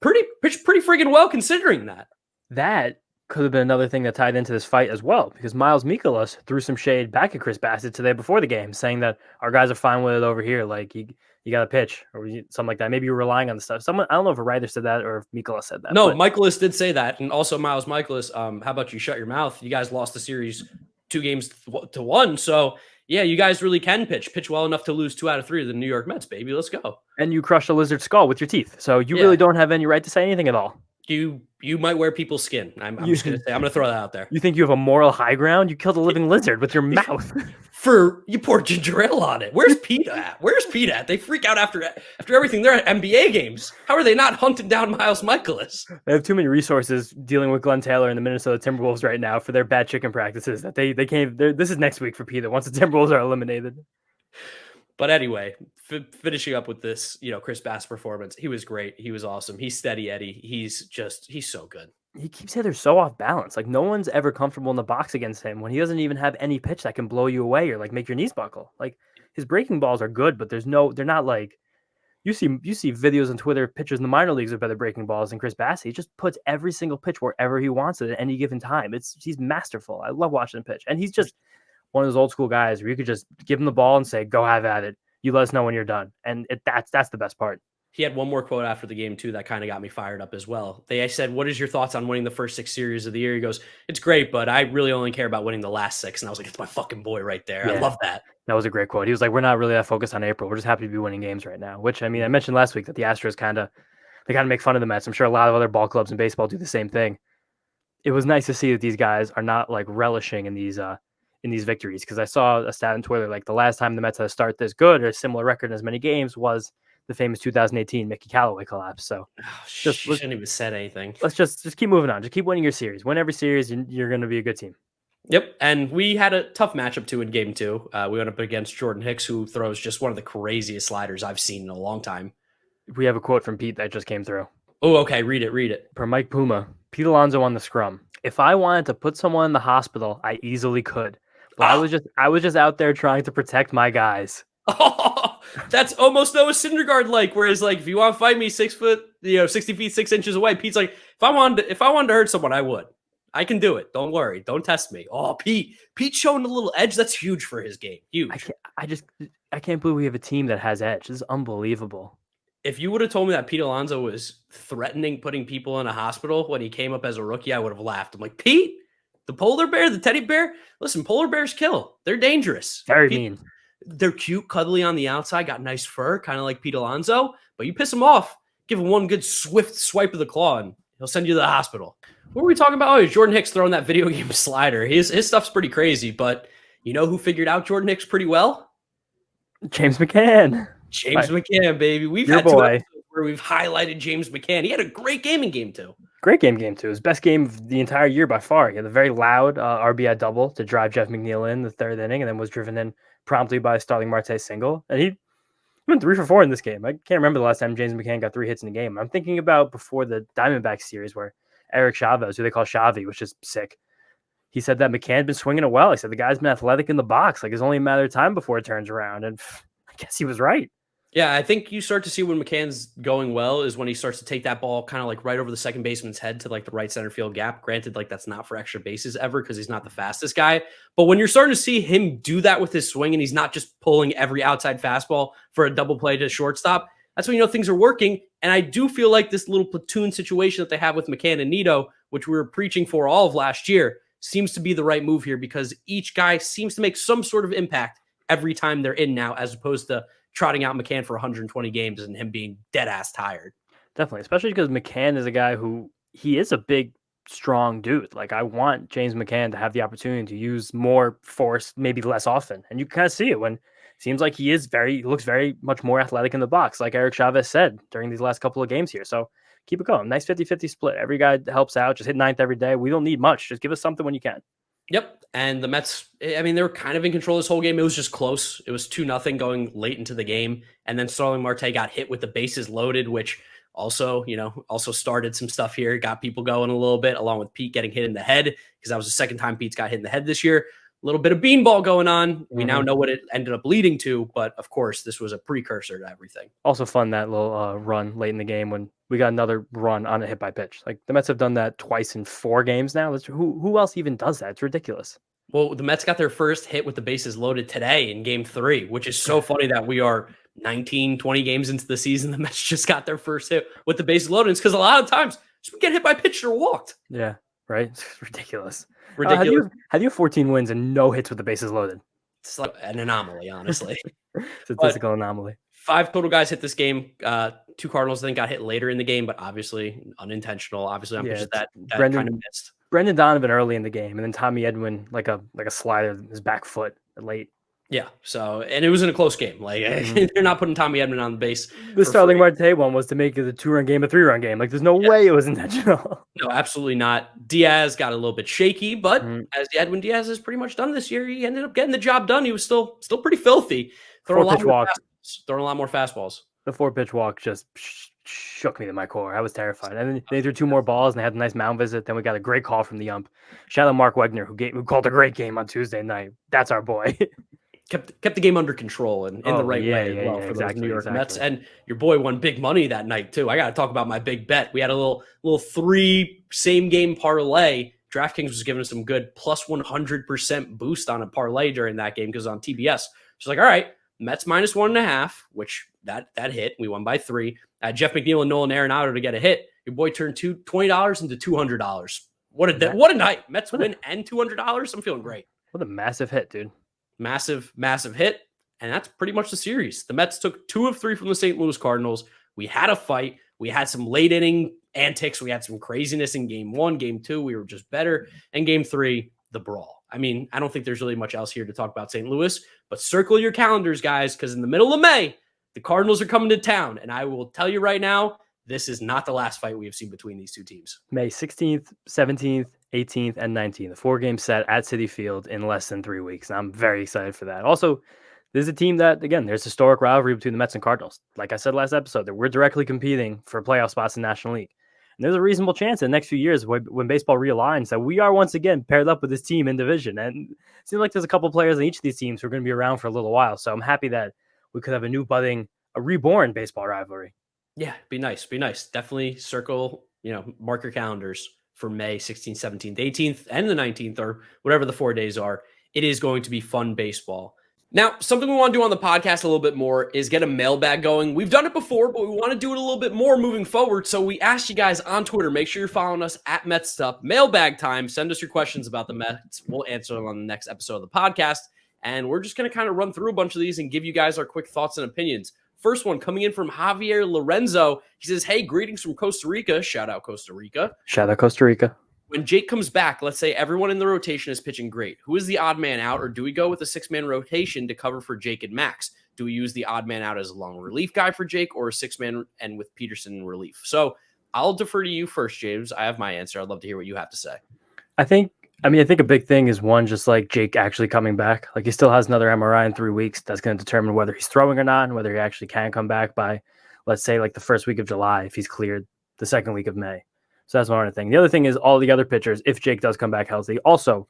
Pretty friggin' well considering that. That could have been another thing that tied into this fight as well, because Miles Mikolas threw some shade back at Chris Bassitt today before the game, saying that our guys are fine with it over here. Like, you got to pitch or something like that. Maybe you're relying on the stuff. Someone, I don't know if a writer said that or if Mikolas said that. No, Mikolas did say that. And also Miles Mikolas, how about you shut your mouth? You guys lost the series 2-1. So yeah, you guys really can pitch well enough to lose 2 out of 3 to the New York Mets, baby. Let's go. And you crushed a lizard skull with your teeth. So you really don't have any right to say anything at all. You might wear people's skin. I'm just going to say, I'm going to throw that out there. You think you have a moral high ground? You killed a living lizard with your mouth. You poured ginger ale on it. Where's Pete at? They freak out after everything. They're at NBA games. How are they not hunting down Miles Mikolas? They have too many resources dealing with Glenn Taylor and the Minnesota Timberwolves right now for their bad chicken practices that they can't. This is next week for Peter once the Timberwolves are eliminated. But anyway, finishing up with this, Chris Bassitt performance, he was great. He was awesome. He's steady Eddie. He's so good. He keeps hitters so off balance. Like, no one's ever comfortable in the box against him when he doesn't even have any pitch that can blow you away or like make your knees buckle. Like, his breaking balls are good, but they're not like you see videos on Twitter, pitchers in the minor leagues with better breaking balls than Chris Bassitt. He just puts every single pitch wherever he wants it at any given time. He's masterful. I love watching him pitch. And he's just one of those old school guys where you could just give him the ball and say, go have at it. You let us know when you're done. And that's the best part. He had one more quote after the game, too, that kind of got me fired up as well. I said, what is your thoughts on winning the first 6 series of the year? He goes, it's great, but I really only care about winning the last 6. And I was like, it's my fucking boy right there. Yeah, I love that. That was a great quote. He was like, we're not really that focused on April. We're just happy to be winning games right now, which, I mean, I mentioned last week that the Astros kind of make fun of the Mets. I'm sure a lot of other ball clubs in baseball do the same thing. It was nice to see that these guys are not like relishing in these victories, because I saw a stat on Twitter, like the last time the Mets had a start this good or a similar record in as many games was the famous 2018 Mickey Callaway collapse. So shouldn't even said anything. Let's just keep moving on. Just keep winning your series. Win every series, and you're going to be a good team. Yep. And we had a tough matchup too in game 2. We went up against Jordan Hicks, who throws just one of the craziest sliders I've seen in a long time. We have a quote from Pete that just came through. Oh, okay. Read it. Per Mike Puma, Pete Alonso on the scrum. If I wanted to put someone in the hospital, I easily could. But I was just out there trying to protect my guys. Oh, that's almost Noah Syndergaard like. Whereas, like, if you want to fight me 6 foot, 60 feet 6 inches away, Pete's like, if I wanted to hurt someone, I would. I can do it. Don't worry. Don't test me. Oh, Pete's showing a little edge. That's huge for his game. Huge. I can't believe we have a team that has edge. This is unbelievable. If you would have told me that Pete Alonso was threatening putting people in a hospital when he came up as a rookie, I would have laughed. I'm like, Pete, the polar bear, the teddy bear. Listen, polar bears kill. They're dangerous. Very mean. They're cute, cuddly on the outside, got nice fur, kind of like Pete Alonso. But you piss him off, give him one good swift swipe of the claw, and he'll send you to the hospital. What were we talking about? Oh, Jordan Hicks throwing that video game slider. His stuff's pretty crazy, but you know who figured out Jordan Hicks pretty well? James McCann. McCann, baby. We've had 2 episodes where we've highlighted James McCann. He had a great game in game 2. Great game 2. His best game of the entire year by far. He had a very loud RBI double to drive Jeff McNeil in the 3rd inning, and then was driven in promptly by a Starling Marte single. And he went 3 for 4 in this game. I can't remember the last time James McCann got 3 hits in a game. I'm thinking about before the Diamondbacks series where Eric Chavez, who they call Chavi, which is sick, he said that McCann had been swinging it well. He said the guy's been athletic in the box. Like, it's only a matter of time before it turns around. And I guess he was right. Yeah, I think you start to see when McCann's going well is when he starts to take that ball kind of like right over the second baseman's head to like the right center field gap. Granted, like that's not for extra bases ever because he's not the fastest guy. But when you're starting to see him do that with his swing and he's not just pulling every outside fastball for a double play to shortstop, that's when you know things are working. And I do feel like this little platoon situation that they have with McCann and Nito, which we were preaching for all of last year, seems to be the right move here because each guy seems to make some sort of impact every time they're in now, as opposed to trotting out McCann for 120 games and him being dead ass tired. Definitely, especially because McCann is a guy who he is a big, strong dude. Like, I want James McCann to have the opportunity to use more force, maybe less often. And you kind of see it when it seems like he looks very much more athletic in the box, like Eric Chavez said during these last couple of games here. So keep it going. Nice 50-50 split. Every guy helps out. Just hit 9th every day. We don't need much. Just give us something when you can. Yep. And the Mets, I mean, they were kind of in control this whole game. It was just close. It was 2-0 going late into the game. And then Starling Marte got hit with the bases loaded, which also started some stuff here, got people going a little bit, along with Pete getting hit in the head, because that was the second time Pete's got hit in the head this year. A little bit of beanball going on. We now know what it ended up leading to, but of course, this was a precursor to everything. Also fun, that little run late in the game when we got another run on a hit by pitch. Like the Mets have done that twice in 4 games now. Who else even does that? It's ridiculous. Well, the Mets got their first hit with the bases loaded today in game 3, which is so funny that we are 19, 20 games into the season. The Mets just got their first hit with the bases loaded. It's because a lot of times we get hit by pitch or walked. Yeah, right. It's ridiculous. Ridiculous. How do you have 14 wins and no hits with the bases loaded? It's like an anomaly, honestly. Statistical anomaly. 5 total guys hit this game. 2 Cardinals then got hit later in the game, but obviously unintentional. Obviously, I'm just that kind of missed. Brendan Donovan early in the game, and then Tommy Edwin like a slider, his back foot late. Yeah. So, and it was in a close game. Like they're not putting Tommy Edwin on the base. The Starling Marte one was to make it a 2-run game, a 3-run game. Like there's no way it was intentional. No, absolutely not. Diaz got a little bit shaky, but as Edwin Diaz has pretty much done this year, he ended up getting the job done. He was still pretty filthy. Throwing a lot more fastballs. The 4-pitch walk just shook me to my core. I was terrified. And then they threw 2 more balls, and they had a nice mound visit. Then we got a great call from the ump. Shout out Mark Wegner, who called a great game on Tuesday night. That's our boy. Kept the game under control and in the right way as well for those New York Mets. And your boy won big money that night too. I got to talk about my big bet. We had a little 3 same game parlay. DraftKings was giving us some good plus 100% boost on a parlay during that game because on TBS. So like, all right, Mets minus 1.5, which that hit. We won by 3. Jeff McNeil and Nolan Arenado to get a hit. Your boy turned $20 into $200. What a night. Mets win and $200. I'm feeling great. What a massive hit, dude. Massive hit. And that's pretty much the series. The Mets took 2 of 3 from the St. Louis Cardinals. We had a fight. We had some late inning antics. We had some craziness in game 1, game 2. We were just better. And game 3, the brawl. I mean, I don't think there's really much else here to talk about St. Louis, but circle your calendars, guys, because in the middle of May, the Cardinals are coming to town. And I will tell you right now, this is not the last fight we have seen between these 2 teams. May 16th, 17th, 18th, and 19th. The 4-game set at Citi Field in less than 3 weeks. And I'm very excited for that. Also, this is a team that, again, there's historic rivalry between the Mets and Cardinals. Like I said last episode, that we're directly competing for playoff spots in the National League. And there's a reasonable chance in the next few years when baseball realigns that we are once again paired up with this team in division. And it seems like there's a couple players in each of these teams who are going to be around for a little while. So I'm happy that we could have a reborn baseball rivalry. Yeah, be nice. Definitely circle, mark your calendars for May 16th, 17th, 18th, and the 19th, or whatever the 4 days are. It is going to be fun baseball. Now, something we want to do on the podcast a little bit more is get a mailbag going. We've done it before, but we want to do it a little bit more moving forward. So we asked you guys on Twitter, make sure you're following us at Mets'd Up. Mailbag time. Send us your questions about the Mets. We'll answer them on the next episode of the podcast. And we're just going to kind of run through a bunch of these and give you guys our quick thoughts and opinions. First one coming in from Javier Lorenzo. He says, hey, greetings from Costa Rica. Shout out Costa Rica. Shout out Costa Rica. When Jake comes back, let's say everyone in the rotation is pitching great. Who is the odd man out, or do we go with a 6-man rotation to cover for Jake and Max? Do we use the odd man out as a long relief guy for Jake, or a 6-man and with Peterson in relief? So I'll defer to you first, James. I have my answer. I'd love to hear what you have to say. I think a big thing is one, just like Jake actually coming back. Like he still has another MRI in 3 weeks. That's going to determine whether he's throwing or not, and whether he actually can come back by, let's say, like the first week of July, if he's cleared the second week of May. So that's one other thing. The other thing is all the other pitchers, if Jake does come back healthy, also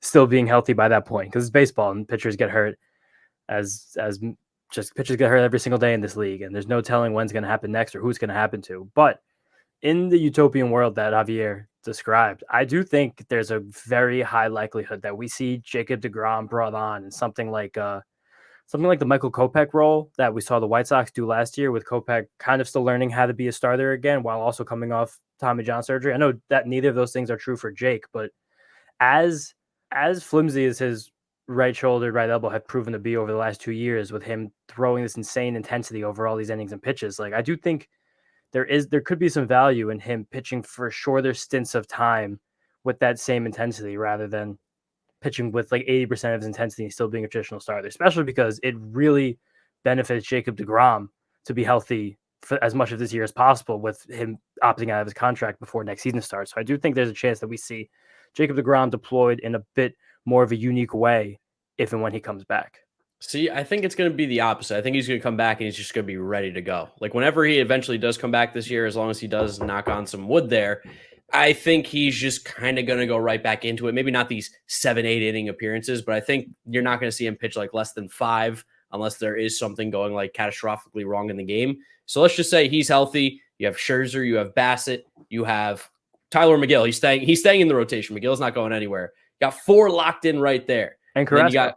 still being healthy by that point, because it's baseball and pitchers get hurt pitchers get hurt every single day in this league, and there's no telling when's going to happen next or who's going to happen to. But in the utopian world that Javier described, I do think there's a very high likelihood that we see Jacob deGrom brought on in something like the Michael Kopech role that we saw the White Sox do last year, with Kopech kind of still learning how to be a starter again while also coming off Tommy John surgery. I know that neither of those things are true for Jake, but as flimsy as his right shoulder, right elbow have proven to be over the last 2 years, with him throwing this insane intensity over all these innings and pitches, like I do think there could be some value in him pitching for shorter stints of time with that same intensity, rather than pitching with like 80% of his intensity and still being a traditional starter, especially because it really benefits Jacob deGrom to be healthy for as much of this year as possible, with him opting out of his contract before next season starts. So I do think there's a chance that we see Jacob deGrom deployed in a bit more of a unique way if and when he comes back. See, I think it's going to be the opposite. I think he's going to come back and he's just going to be ready to go. Like whenever he eventually does come back this year, as long as he does knock on some wood there, I think he's just kind of going to go right back into it. Maybe not these 7-8 inning appearances, but I think you're not going to see him pitch like less than 5 unless there is something going like catastrophically wrong in the game. So let's just say he's healthy. You have Scherzer, you have Bassitt, you have Tyler McGill. He's staying in the rotation. McGill's not going anywhere. You got 4 locked in right there. And Carrasco.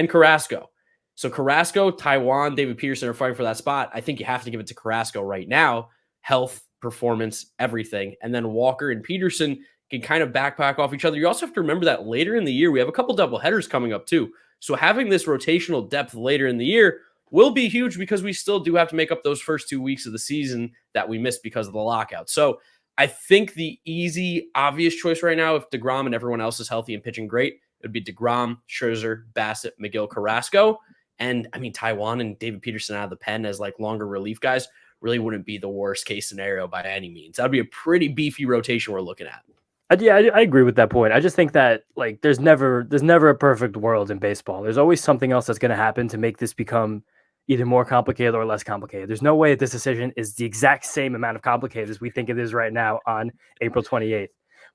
Carrasco. So Carrasco, Taijuan, David Peterson are fighting for that spot. I think you have to give it to Carrasco right now. Health, performance, everything. And then Walker and Peterson can kind of backpack off each other. You also have to remember that later in the year, we have a couple double headers coming up too. So having this rotational depth later in the year will be huge because we still do have to make up those first 2 weeks of the season that we missed because of the lockout. So I think the easy, obvious choice right now, if deGrom and everyone else is healthy and pitching great, it would be deGrom, Scherzer, Bassitt, McGill, Carrasco. And I mean, Taijuan and David Peterson out of the pen as like longer relief guys really wouldn't be the worst case scenario by any means. That'd be a pretty beefy rotation we're looking at. I agree with that point. I just think that like there's never a perfect world in baseball. There's always something else that's going to happen to make this become either more complicated or less complicated. There's no way that this decision is the exact same amount of complicated as we think it is right now on April 28th.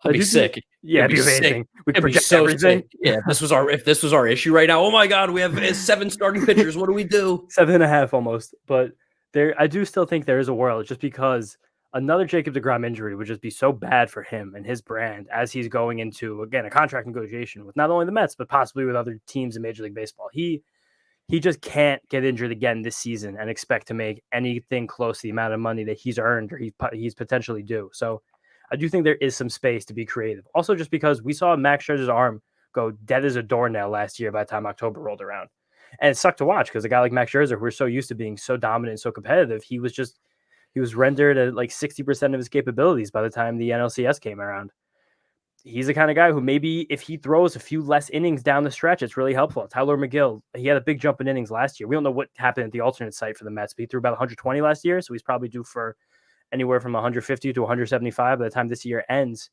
That'd be sick. Yeah, it'd be amazing. We it'd project be so everything. Sick. Yeah, if this was our issue right now, oh my God, we have 7 starting pitchers. What do we do? 7.5 almost. But I do still think there is a world just because another Jacob deGrom injury would just be so bad for him and his brand as he's going into, again, a contract negotiation with not only the Mets, but possibly with other teams in Major League Baseball. He just can't get injured again this season and expect to make anything close to the amount of money that he's earned or he's potentially due. So I do think there is some space to be creative. Also, just because we saw Max Scherzer's arm go dead as a doornail last year by the time October rolled around. And it sucked to watch because a guy like Max Scherzer, who we're so used to being so dominant and so competitive, he was rendered at like 60% of his capabilities by the time the NLCS came around. He's the kind of guy who maybe if he throws a few less innings down the stretch, it's really helpful. Tyler McGill, he had a big jump in innings last year. We don't know what happened at the alternate site for the Mets, but he threw about 120 last year, so he's probably due for anywhere from 150 to 175 by the time this year ends.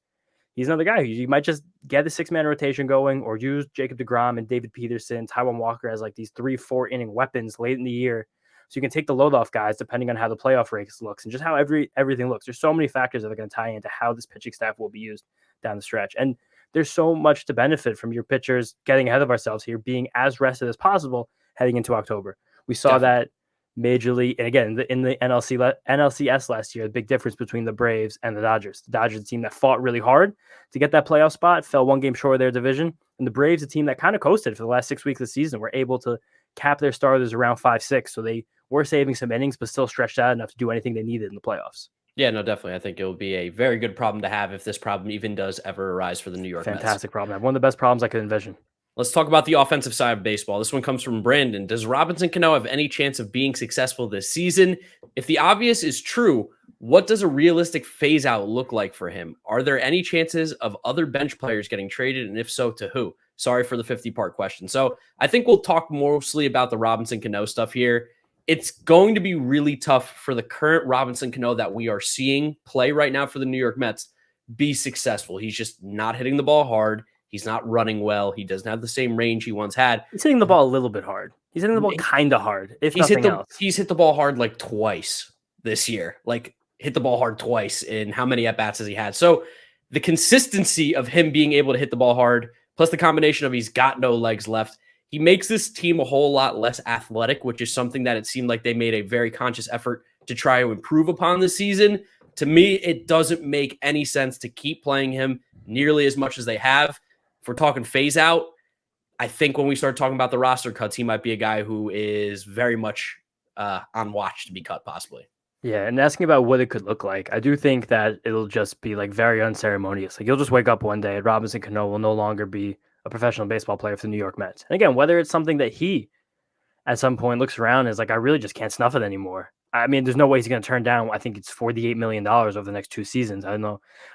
He's another guy who you might just get a 6-man rotation going or use Jacob deGrom and David Peterson, Taijuan Walker as like these 3-4 inning weapons late in the year. So you can take the load off guys depending on how the playoff race looks and just how everything looks. There's so many factors that are going to tie into how this pitching staff will be used down the stretch. And there's so much to benefit from your pitchers getting ahead of ourselves here, being as rested as possible heading into October. We saw that majorly, and again, in the NLCS last year, the big difference between the Braves and the Dodgers. The Dodgers, a team that fought really hard to get that playoff spot, fell 1 game short of their division. And the Braves, a team that kind of coasted for the last 6 weeks of the season, were able to cap their starters around 5-6. So they were saving some innings, but still stretched out enough to do anything they needed in the playoffs. Yeah, no, definitely. I think it will be a very good problem to have if this problem even does ever arise for the New York Mets. Fantastic problem. One of the best problems I could envision. Let's talk about the offensive side of baseball. This one comes from Brandon. Does Robinson Cano have any chance of being successful this season? If the obvious is true, what does a realistic phase out look like for him? Are there any chances of other bench players getting traded? And if so, to who? Sorry for the 50-part question. So I think we'll talk mostly about the Robinson Cano stuff here. It's going to be really tough for the current Robinson Cano that we are seeing play right now for the New York Mets be successful. He's just not hitting the ball hard. He's not running well. He doesn't have the same range he once had. He's hitting the ball a little bit hard. He's hitting the ball kind of hard, if nothing else. He's hit the ball hard like twice this year. Like hit the ball hard twice in how many at-bats has he had? So the consistency of him being able to hit the ball hard, plus the combination of he's got no legs left, he makes this team a whole lot less athletic, which is something that it seemed like they made a very conscious effort to try to improve upon this season. To me, it doesn't make any sense to keep playing him nearly as much as they have. If we're talking phase out, I think when we start talking about the roster cuts, he might be a guy who is very much on watch to be cut, possibly. Yeah, and asking about what it could look like, I do think that it'll just be like very unceremonious. Like you'll just wake up one day and Robinson Cano will no longer be a professional baseball player for the New York Mets. And again, whether it's something that he at some point looks around and is like, I really just can't snuff it anymore. I mean, there's no way he's going to turn down, I think it's $48 million over the next 2 seasons. I don't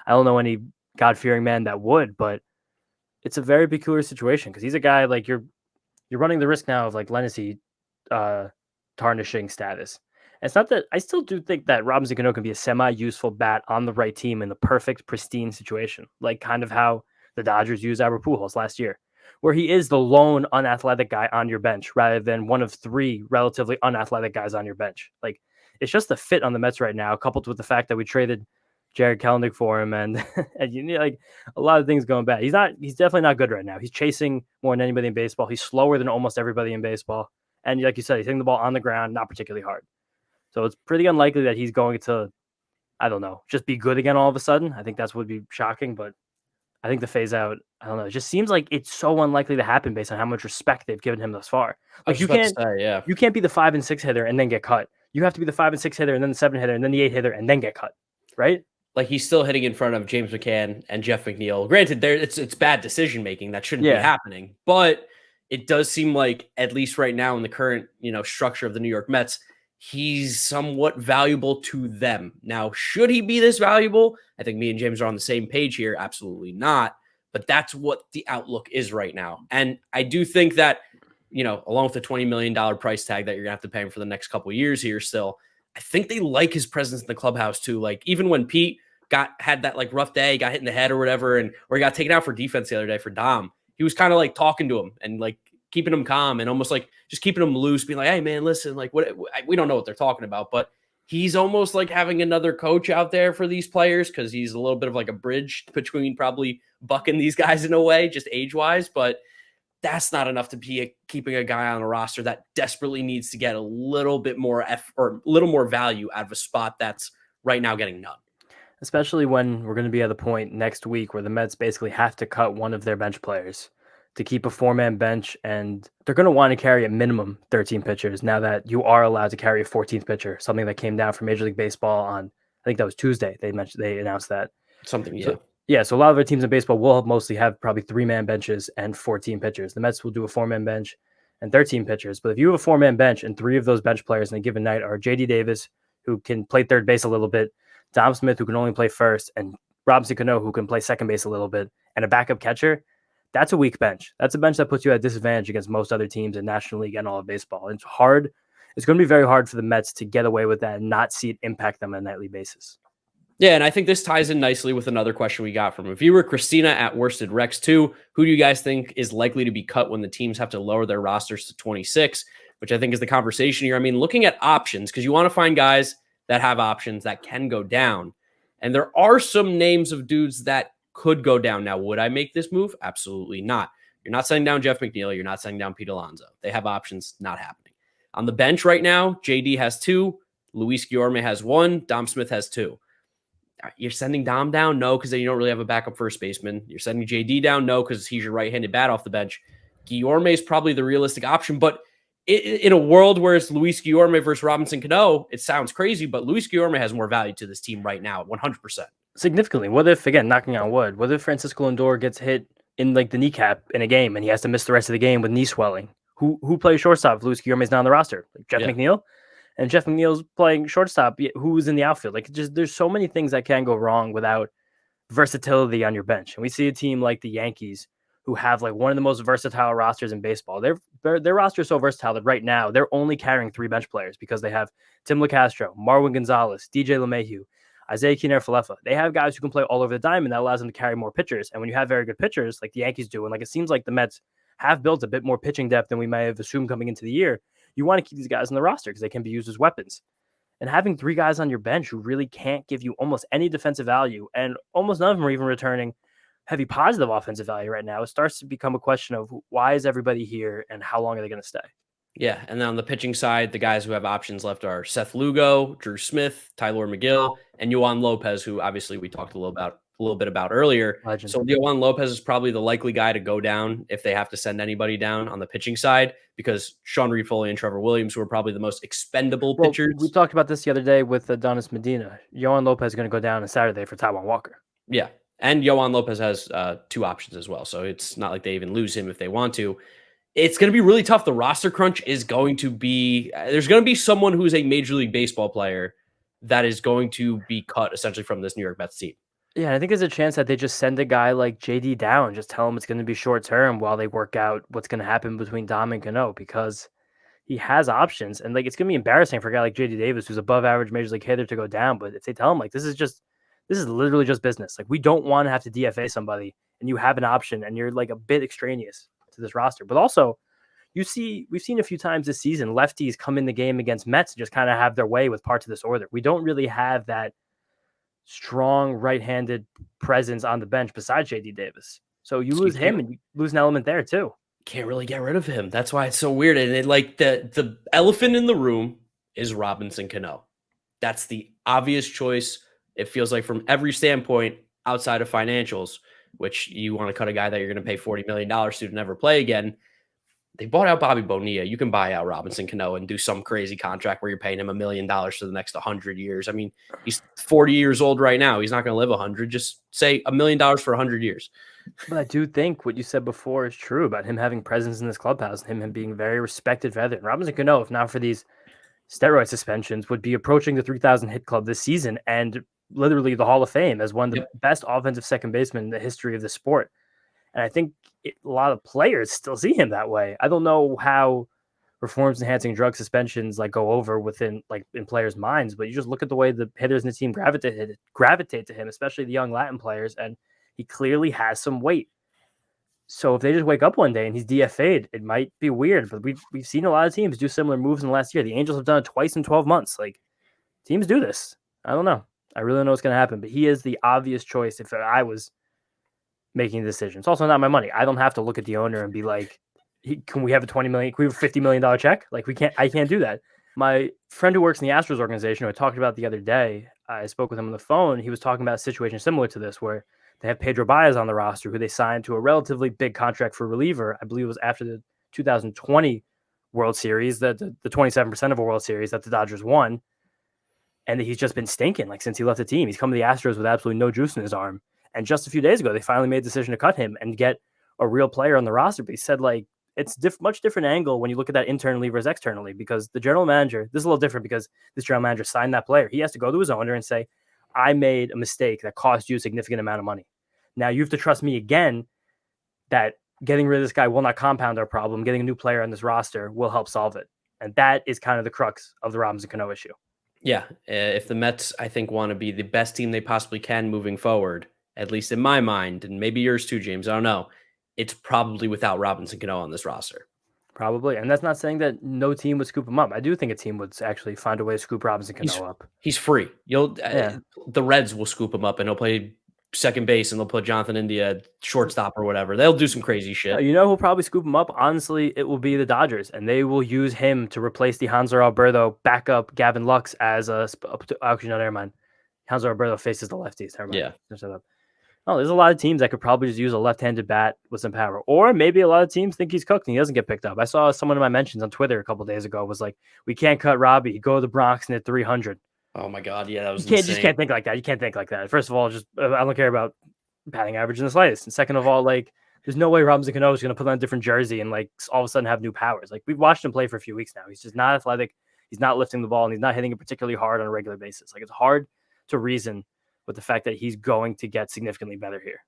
know any God-fearing man that would, but it's a very peculiar situation because he's a guy like you're running the risk now of like Lennesy tarnishing status. And it's not that I still do think that Robinson Cano can be a semi-useful bat on the right team in the perfect, pristine situation, like kind of how the Dodgers used Albert Pujols last year, where he is the lone unathletic guy on your bench rather than one of 3 relatively unathletic guys on your bench. Like it's just the fit on the Mets right now, coupled with the fact that we traded Jared Kelenic for him, and you know, like a lot of things going bad. He's definitely not good right now. He's chasing more than anybody in baseball. He's slower than almost everybody in baseball. And like you said, he's hitting the ball on the ground, not particularly hard. So it's pretty unlikely that he's going to I don't know, just be good again all of a sudden. I think that's would be shocking, but I think the phase out, I don't know. It just seems like it's so unlikely to happen based on how much respect they've given him thus far. Like you can't be the 5 and 6 hitter and then get cut. You have to be the 5 and 6 hitter and then the 7 hitter and then the 8 hitter and then get cut, right? Like he's still hitting in front of James McCann and Jeff McNeil. Granted, it's bad decision making that shouldn't be happening, but it does seem like at least right now in the current structure of the New York Mets, he's somewhat valuable to them. Now, should he be this valuable? I think me and James are on the same page here. Absolutely not. But that's what the outlook is right now. And I do think that, along with the $20 million price tag that you're going to have to pay him for the next couple of years here still, I think they like his presence in the clubhouse too. Like even when Pete had that like rough day, got hit in the head or whatever, or he got taken out for defense the other day for Dom, he was kind of like talking to him and like keeping him calm and almost like just keeping him loose, being like, hey man, listen, like we don't know what they're talking about, but he's almost like having another coach out there for these players because he's a little bit of like a bridge between probably Buck and these guys in a way, just age-wise, but that's not enough to be keeping a guy on a roster that desperately needs to get a little bit more or a little more value out of a spot that's right now getting none. Especially when we're going to be at the point next week where the Mets basically have to cut one of their bench players to keep a 4-man bench, and they're going to want to carry at minimum 13 pitchers now that you are allowed to carry a 14th pitcher, something that came down from Major League Baseball on, I think that was Tuesday. They announced that. Something, yeah. So a lot of their teams in baseball will mostly have probably 3-man benches and 14 pitchers. The Mets will do a 4-man bench and 13 pitchers. But if you have a 4-man bench and 3 of those bench players in a given night are J.D. Davis, who can play third base a little bit, Dom Smith, who can only play first, and Robinson Cano, who can play second base a little bit, and a backup catcher, that's a weak bench. That's a bench that puts you at disadvantage against most other teams in National League and all of baseball. It's hard. It's going to be very hard for the Mets to get away with that and not see it impact them on a nightly basis. Yeah, and I think this ties in nicely with another question we got from a viewer, Christina at Worsted Rex 2. Who do you guys think is likely to be cut when the teams have to lower their rosters to 26, which I think is the conversation here. I mean, looking at options, because you want to find guys that have options that can go down. And there are some names of dudes that could go down. Now, would I make this move? Absolutely not. You're not sending down Jeff McNeil. You're not sending down Pete Alonso. They have options, not happening. On the bench right now, JD has 2. Luis Guillorme has 1. Dom Smith has 2. You're sending Dom down? No, because then you don't really have a backup first baseman. You're sending JD down? No, because he's your right-handed bat off the bench. Guillorme is probably the realistic option, but in a world where it's Luis Guillorme versus Robinson Cano, it sounds crazy, but Luis Guillorme has more value to this team right now, 100%. Significantly. What if, again, knocking on wood, what if Francisco Lindor gets hit in like the kneecap in a game and he has to miss the rest of the game with knee swelling? Who plays shortstop if Luis Guillorme's not on the roster? Like Jeff McNeil? And Jeff McNeil's playing shortstop. Who's in the outfield? Like, just there's so many things that can go wrong without versatility on your bench. And we see a team like the Yankees who have like one of the most versatile rosters in baseball. Their roster is so versatile that right now they're only carrying 3 bench players because they have Tim LeCastro, Marwin Gonzalez, DJ LeMahieu, Isaiah Kiner-Falefa. They have guys who can play all over the diamond that allows them to carry more pitchers. And when you have very good pitchers like the Yankees do, and like it seems like the Mets have built a bit more pitching depth than we may have assumed coming into the year, you want to keep these guys on the roster because they can be used as weapons. And having 3 guys on your bench who really can't give you almost any defensive value, and almost none of them are even returning heavy positive offensive value right now, it starts to become a question of why is everybody here and how long are they going to stay? Yeah, and then on the pitching side, the guys who have options left are Seth Lugo, Drew Smith, Tyler McGill, and Yoan Lopez, who obviously we talked a little bit about earlier. Legend. So Yoan Lopez is probably the likely guy to go down if they have to send anybody down on the pitching side, because Sean Reed-Foley and Trevor Williams, who are probably the most expendable pitchers. We talked about this the other day with Adonis Medina. Yoan Lopez is going to go down on Saturday for Taijuan Walker. Yeah, and Yoan Lopez has 2 options as well, so it's not like they even lose him if they want to. It's going to be really tough. The roster crunch is going to be – there's going to be someone who's a Major League Baseball player that is going to be cut essentially from this New York Mets team. Yeah, I think there's a chance that they just send a guy like JD down, just tell him it's going to be short term while they work out what's going to happen between Dom and Cano, because he has options. And like it's going to be embarrassing for a guy like JD Davis, who's above average Major League hitter, to go down. But if they tell him like this is literally just business. Like we don't want to have to DFA somebody, and you have an option, and you're like a bit extraneous to this roster. But also, we've seen a few times this season lefties come in the game against Mets and just kind of have their way with parts of this order. We don't really have that strong right-handed presence on the bench besides JD Davis. So you lose him and you lose an element there too. Can't really get rid of him. That's why it's so weird. And the elephant in the room is Robinson Cano. That's the obvious choice It feels like from every standpoint outside of financials, which you want to cut a guy that you're going to pay $40 million to never play again. They bought out Bobby Bonilla. You can buy out Robinson Cano and do some crazy contract where you're paying him $1 million for the next 100 years. I mean, he's 40 years old right now. He's not going to live 100. Just say $1 million for 100 years. But I do think what you said before is true about him having presence in this clubhouse and him being a very respected veteran. Robinson Cano, if not for these steroid suspensions, would be approaching the 3,000 hit club this season and literally the Hall of Fame as one of the best offensive second basemen in the history of the sport. And I think a lot of players still see him that way. I don't know how performance enhancing drug suspensions like go over within like in players' minds, but you just look at the way the hitters in the team gravitate to him, especially the young Latin players, and he clearly has some weight. So if they just wake up one day and he's DFA'd, it might be weird. But we've seen a lot of teams do similar moves in the last year. The Angels have done it twice in 12 months. Like teams do this. I don't know. I really don't know what's going to happen, but he is the obvious choice if I was making the decision. It's also not my money. I don't have to look at the owner and be like, can we have a $20 million? Can we have a $50 million check? Like I can't do that. My friend who works in the Astros organization, who I talked about the other day, I spoke with him on the phone. He was talking about a situation similar to this, where they have Pedro Baez on the roster, who they signed to a relatively big contract for reliever. I believe it was after the 2020 World Series, the 27% of a World Series that the Dodgers won. And he's just been stinking like since he left the team. He's come to the Astros with absolutely no juice in his arm. And just a few days ago, they finally made a decision to cut him and get a real player on the roster. But he said, like, it's much different angle when you look at that internally versus externally, because the general manager, this is a little different because this general manager signed that player. He has to go to his owner and say, I made a mistake that cost you a significant amount of money. Now you have to trust me again that getting rid of this guy will not compound our problem. Getting a new player on this roster will help solve it. And that is kind of the crux of the Robinson Cano issue. Yeah. If the Mets, I think, want to be the best team they possibly can moving forward, at least in my mind, and maybe yours too, James, I don't know, it's probably without Robinson Cano on this roster. Probably. And that's not saying that no team would scoop him up. I do think a team would actually find a way to scoop Robinson Cano up. He's free. The Reds will scoop him up and he'll play second base and they'll put Jonathan India shortstop or whatever. They'll do some crazy shit. You know who'll probably scoop him up? Honestly, it will be the Dodgers, and they will use him to replace the Hanser Alberto backup Gavin Lux as a actually, no, never mind. Hanser Alberto faces the lefties. Never mind. Yeah. Oh, there's a lot of teams that could probably just use a left-handed bat with some power. Or maybe a lot of teams think he's cooked and he doesn't get picked up. I saw someone in my mentions on Twitter a couple of days ago was like, we can't cut Robbie. Go to the Bronx and hit 300. Oh, my God. Yeah, that was insane. You just can't think like that. You can't think like that. First of all, just I don't care about batting average in the slightest. And second of all, like, there's no way Robinson Cano is going to put on a different jersey and like all of a sudden have new powers. Like, we've watched him play for a few weeks now. He's just not athletic. He's not lifting the ball and he's not hitting it particularly hard on a regular basis. Like, it's hard to reason with the fact that he's going to get significantly better here.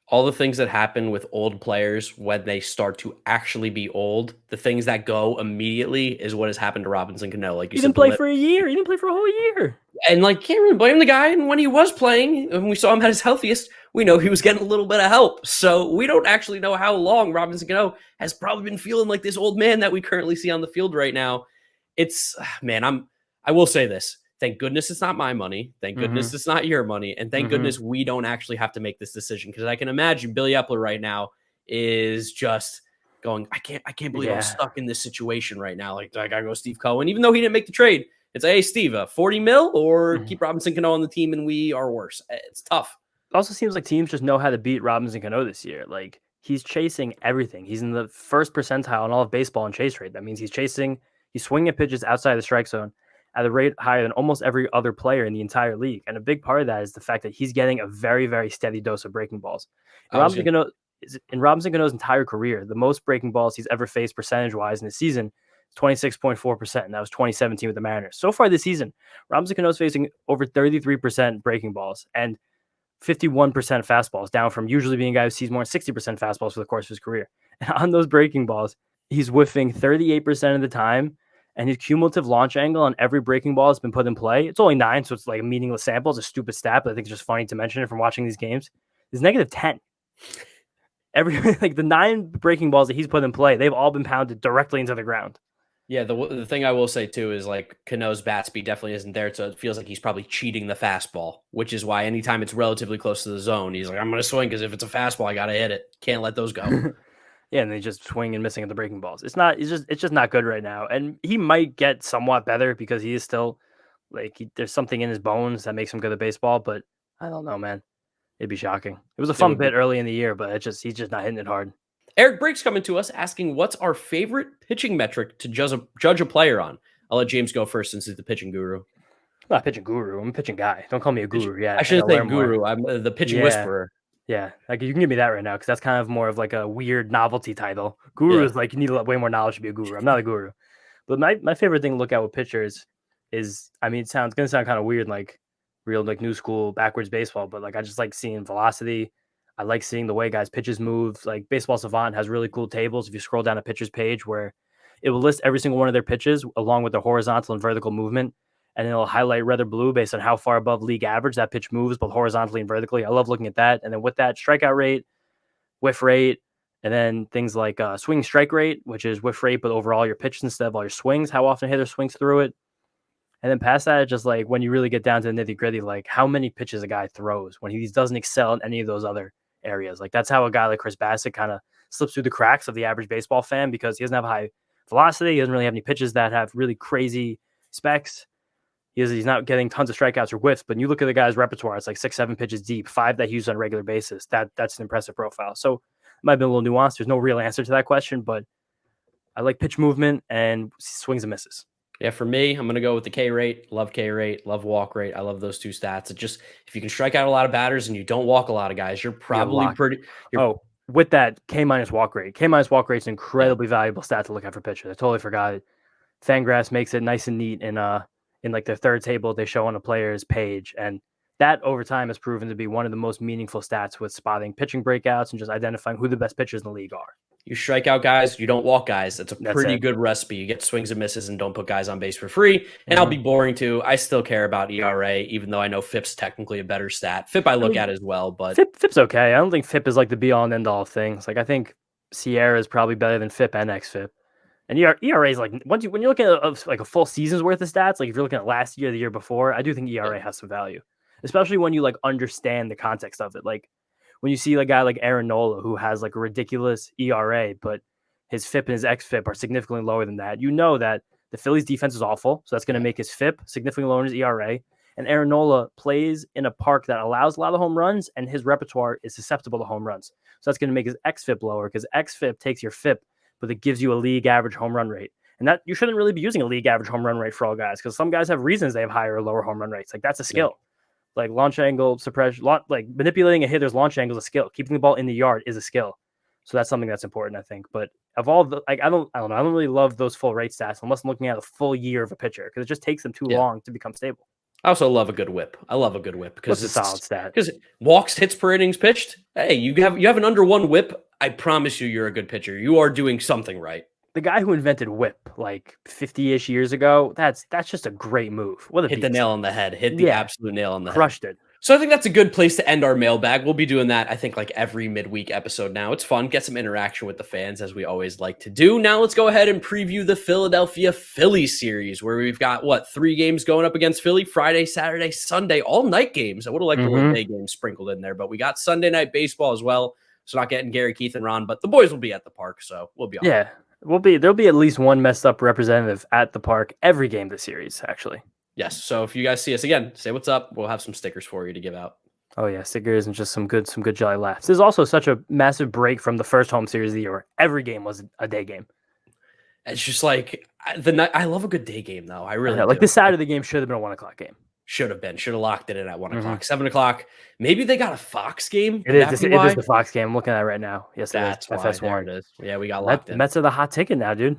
All the things that happen with old players when they start to actually be old, the things that go immediately is what has happened to Robinson Cano. Like, he didn't play for a year. He didn't play for a whole year. And like, can't really blame the guy. And when he was playing, and we saw him at his healthiest, we know he was getting a little bit of help. So we don't actually know how long Robinson Cano has probably been feeling like this old man that we currently see on the field right now. It's, man, I will say this. Thank goodness it's not my money. Thank goodness it's not your money. And thank goodness we don't actually have to make this decision, because I can imagine Billy Epler right now is just going, I can't believe I'm stuck in this situation right now. Like, I gotta go Steve Cohen, even though he didn't make the trade. It's, hey, Steve, 40 mil or keep Robinson Cano on the team and we are worse. It's tough. It also seems like teams just know how to beat Robinson Cano this year. Like, he's chasing everything. He's in the first percentile in all of baseball in chase rate. That means he's swinging at pitches outside the strike zone at a rate higher than almost every other player in the entire league. And a big part of that is the fact that he's getting a very, very steady dose of breaking balls. In Robinson Cano's entire career, the most breaking balls he's ever faced percentage-wise in the season is 26.4%, and that was 2017 with the Mariners. So far this season, Robinson Cano's facing over 33% breaking balls and 51% fastballs, down from usually being a guy who sees more than 60% fastballs for the course of his career. And on those breaking balls, he's whiffing 38% of the time, and his cumulative launch angle on every breaking ball has been put in play. It's only 9, so it's like a meaningless sample. It's a stupid stat, but I think it's just funny to mention it from watching these games. It's -10. The 9 breaking balls that he's put in play, they've all been pounded directly into the ground. Yeah, the thing I will say too is like Cano's bat speed definitely isn't there, so it feels like he's probably cheating the fastball, which is why anytime it's relatively close to the zone, he's like, I'm going to swing because if it's a fastball, I got to hit it. Can't let those go. Yeah, and they just swing and missing at the breaking balls. It's just not good right now. And he might get somewhat better because he is still Like there's something in his bones that makes him good at baseball, but I don't know, man. It'd be shocking. It was a fun bit early in the year, but he's just not hitting it hard. Eric Briggs coming to us asking, what's our favorite pitching metric to judge a player on? I'll let James go first since he's the pitching guru. I'm not a pitching guru. I'm a pitching guy. Don't call me a guru yet. I shouldn't say guru. More. I'm the pitching whisperer. Yeah, like you can give me that right now because that's kind of more of like a weird novelty title. Guru is like you need way more knowledge to be a guru. I'm not a guru. But my favorite thing to look at with pitchers is, I mean, it's gonna sound kind of weird, like real like new school backwards baseball, but like I just like seeing velocity. I like seeing the way guys' pitches move. Like Baseball Savant has really cool tables. If you scroll down a pitcher's page where it will list every single one of their pitches along with their horizontal and vertical movement, and it'll highlight red or blue based on how far above league average that pitch moves, both horizontally and vertically. I love looking at that. And then with that, strikeout rate, whiff rate, and then things like swing strike rate, which is whiff rate, but overall your pitch instead of all your swings, how often a hitter swings through it. And then past that, just like when you really get down to the nitty gritty, like how many pitches a guy throws when he doesn't excel in any of those other areas. Like that's how a guy like Chris Bassitt kind of slips through the cracks of the average baseball fan because he doesn't have high velocity. He doesn't really have any pitches that have really crazy specs. He's not getting tons of strikeouts or whiffs, but you look at the guy's repertoire, it's like 6-7 pitches deep, 5 that he uses on a regular basis. That's an impressive profile. So it might be a little nuanced. There's no real answer to that question, but I like pitch movement and swings and misses. Yeah, for me, I'm going to go with the K rate. Love K rate, love walk rate. I love those two stats. It just, if you can strike out a lot of batters and you don't walk a lot of guys, you're probably with that K- walk rate. K- walk rate is an incredibly valuable stat to look at for pitchers. I totally forgot it. Fangraphs makes it nice and neat in like their third table they show on a player's page. And that over time has proven to be one of the most meaningful stats with spotting pitching breakouts and just identifying who the best pitchers in the league are. You strike out guys, you don't walk guys. That's pretty good recipe. You get swings and misses and don't put guys on base for free. And I'll be boring too. I still care about ERA, even though I know FIP's technically a better stat. FIP I look at as well, but FIP's okay. I don't think FIP is like the be all and end all of things. Like I think Sierra is probably better than FIP and XFIP. And ERA is like when you're looking at like a full season's worth of stats, like if you're looking at last year, the year before, I do think ERA has some value, especially when you like understand the context of it. Like when you see a guy like Aaron Nola who has like a ridiculous ERA, but his FIP and his XFIP are significantly lower than that. You know that the Phillies defense is awful, so that's going to make his FIP significantly lower than his ERA. And Aaron Nola plays in a park that allows a lot of home runs, and his repertoire is susceptible to home runs. So that's going to make his XFIP lower because XFIP takes your FIP, but it gives you a league average home run rate. And that you shouldn't really be using a league average home run rate for all guys because some guys have reasons they have higher or lower home run rates. Like that's a skill. Like launch angle suppression, like manipulating a hitter's launch angle is a skill. Keeping the ball in the yard is a skill. So that's something that's important, I think. But of all the, like, I don't know. I don't really love those full rate stats unless I'm looking at a full year of a pitcher because it just takes them too long to become stable. I also love a good whip. I love a good whip because it's a solid stat. Because walks, hits per innings pitched. Hey, you have an under one whip. I promise you're a good pitcher. You are doing something right. The guy who invented whip like 50-ish years ago, that's just a great move. What a hit beast. The nail on the head. Hit the absolute nail on the Crushed head. It. So I think that's a good place to end our mailbag. We'll be doing that, I think, like every midweek episode now. It's fun. Get some interaction with the fans, as we always like to do. Now let's go ahead and preview the Philadelphia Phillies series, where we've got, 3 games going up against Philly? Friday, Saturday, Sunday, all night games. I would have liked a little day game sprinkled in there, but we got Sunday night baseball as well. So not getting Gary, Keith, and Ron, but the boys will be at the park, so we'll be on. Yeah, there'll be at least one messed up representative at the park every game this series, actually. Yes. So if you guys see us again, say what's up. We'll have some stickers for you to give out. Oh yeah, stickers and just some good jolly laughs. There's also such a massive break from the first home series of the year where every game was a day game. It's just like the night. I love a good day game though. I really do. Like this Saturday game should have been a 1:00 game. Should have locked it in at 1:00, 7:00. Maybe they got a Fox game. It is the Fox game. I'm looking at it right now. Yes, that's it is. FS1. It is. Yeah, we got locked in. Mets are the hot ticket now, dude.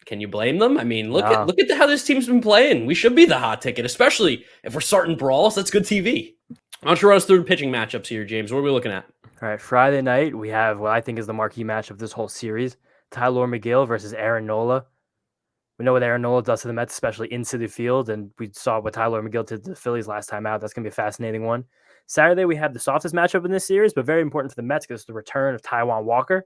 Can you blame them? I mean, look at how this team's been playing. We should be the hot ticket, especially if we're starting brawls. That's good TV. Why don't you run us through the pitching matchups here, James? What are we looking at? All right, Friday night, we have what I think is the marquee match of this whole series. Tyler McGill versus Aaron Nola. We know what Aaron Nola does to the Mets, especially in Citi Field, and we saw what Tyler McGill did to the Phillies last time out. That's going to be a fascinating one. Saturday, we have the softest matchup in this series, but very important for the Mets because it's the return of Taijuan Walker,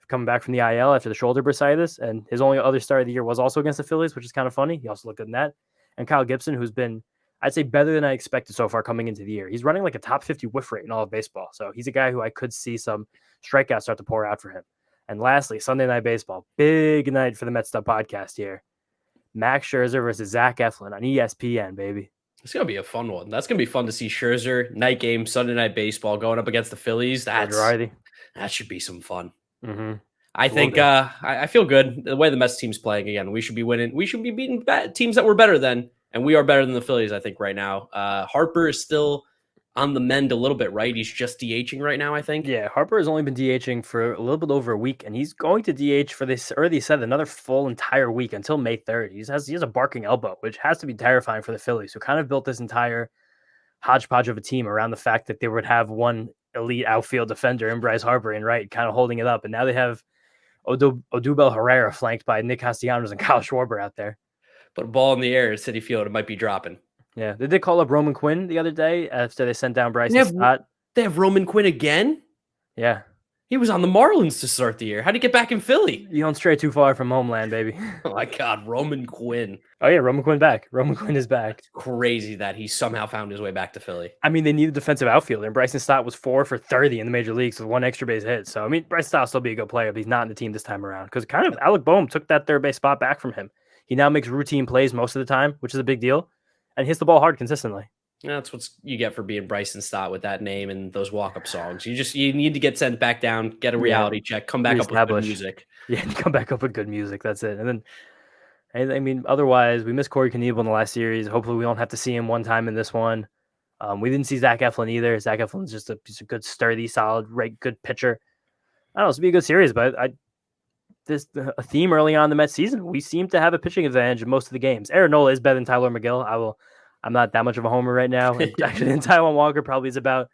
coming back from the IL after the shoulder bursitis, and his only other start of the year was also against the Phillies, which is kind of funny. He also looked good in that. And Kyle Gibson, who's been, I'd say, better than I expected so far coming into the year. He's running like a top 50 whiff rate in all of baseball, so he's a guy who I could see some strikeouts start to pour out for him. And lastly, Sunday Night Baseball. Big night for the Mets'd Up Podcast here. Max Scherzer versus Zach Eflin on ESPN, baby. It's going to be a fun one. That's going to be fun to see Scherzer, night game, Sunday Night Baseball, going up against the Phillies. That should be some fun. Mm-hmm. I think I feel good. The way the Mets team's playing again, we should be winning. We should be beating teams that we're better than, and we are better than the Phillies, I think, right now. Harper is still on the mend a little bit, right? He's just DHing right now, I think. Yeah, Harper has only been DHing for a little bit over a week, and he's going to DH for this, or they said another full entire week until May 3rd. He has a barking elbow, which has to be terrifying for the Phillies, who kind of built this entire hodgepodge of a team around the fact that they would have one elite outfield defender in Bryce Harper and Wright kind of holding it up. And now they have Odubel Herrera flanked by Nick Castellanos and Kyle Schwarber out there. Put a ball in the air at Citi Field, it might be dropping. Yeah, they did call up Roman Quinn the other day after they sent down Bryce Stott. They have Roman Quinn again? Yeah. He was on the Marlins to start the year. How'd he get back in Philly? You don't stray too far from homeland, baby. Oh, my God. Roman Quinn. Oh, yeah. Roman Quinn back. Roman Quinn is back. It's crazy that he somehow found his way back to Philly. I mean, they need a defensive outfielder, and Bryson Stott was 4 for 30 in the major leagues with 1 extra base hit. So, I mean, Bryson Stott will still be a good player, but he's not in the team this time around because kind of Alec Boehm took that third base spot back from him. He now makes routine plays most of the time, which is a big deal, and hits the ball hard consistently. That's what you get for being Bryson Stott with that name and those walk-up songs. You need to get sent back down, get a reality check, come back up with good music. Yeah, come back up with good music. That's it. And then, I mean, otherwise, we missed Corey Knebel in the last series. Hopefully, we don't have to see him one time in this one. We didn't see Zach Eflin either. Zach Eflin's just a good, sturdy, solid, good pitcher. I don't know. It's be a good series, but a theme early on in the Mets season. We seem to have a pitching advantage in most of the games. Aaron Nola is better than Tyler McGill. I'm not that much of a homer right now. Actually, and Taijuan Walker probably is about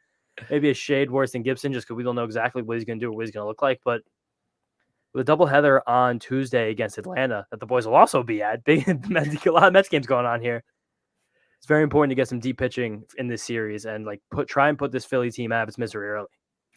maybe a shade worse than Gibson just because we don't know exactly what he's going to do or what he's going to look like. But with a doubleheader on Tuesday against Atlanta that the boys will also be at, a lot of Mets games going on here. It's very important to get some deep pitching in this series and try and put this Philly team out of its misery early.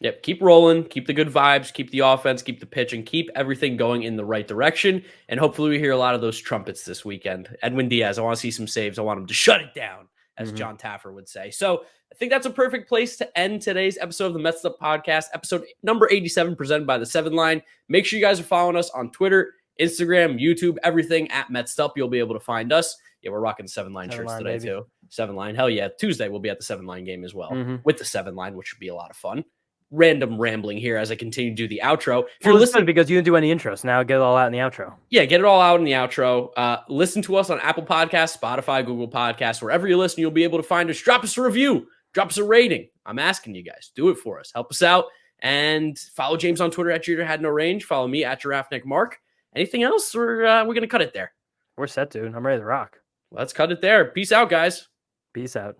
Yep, keep rolling, keep the good vibes, keep the offense, keep the pitching, keep everything going in the right direction, and hopefully we hear a lot of those trumpets this weekend. Edwin Diaz, I want to see some saves. I want him to shut it down, as John Taffer would say. So I think that's a perfect place to end today's episode of the Mets'd Up Podcast, episode number 87, presented by the 7 Line. Make sure you guys are following us on Twitter, Instagram, YouTube, everything at Mets'd Up. You'll be able to find us. Yeah, we're rocking 7 Line shirts today, baby. Too. 7 Line, hell yeah. Tuesday, we'll be at the 7 Line game as well with the 7 Line, which should be a lot of fun. Random rambling here as I continue to do the outro. If you're listening, because you didn't do any intros, now get it all out in the outro. Yeah, get it all out in the outro. Listen to us on Apple Podcasts, Spotify, Google Podcasts, wherever you listen, you'll be able to find us. Drop us a review, drop us a rating. I'm asking you guys, do it for us, help us out, and follow James on Twitter at Jeter Had No Range. Follow me at Giraffe Neck Mark. Anything else? We're gonna cut it there. We're set, dude. I'm ready to rock. Let's cut it there. Peace out, guys. Peace out.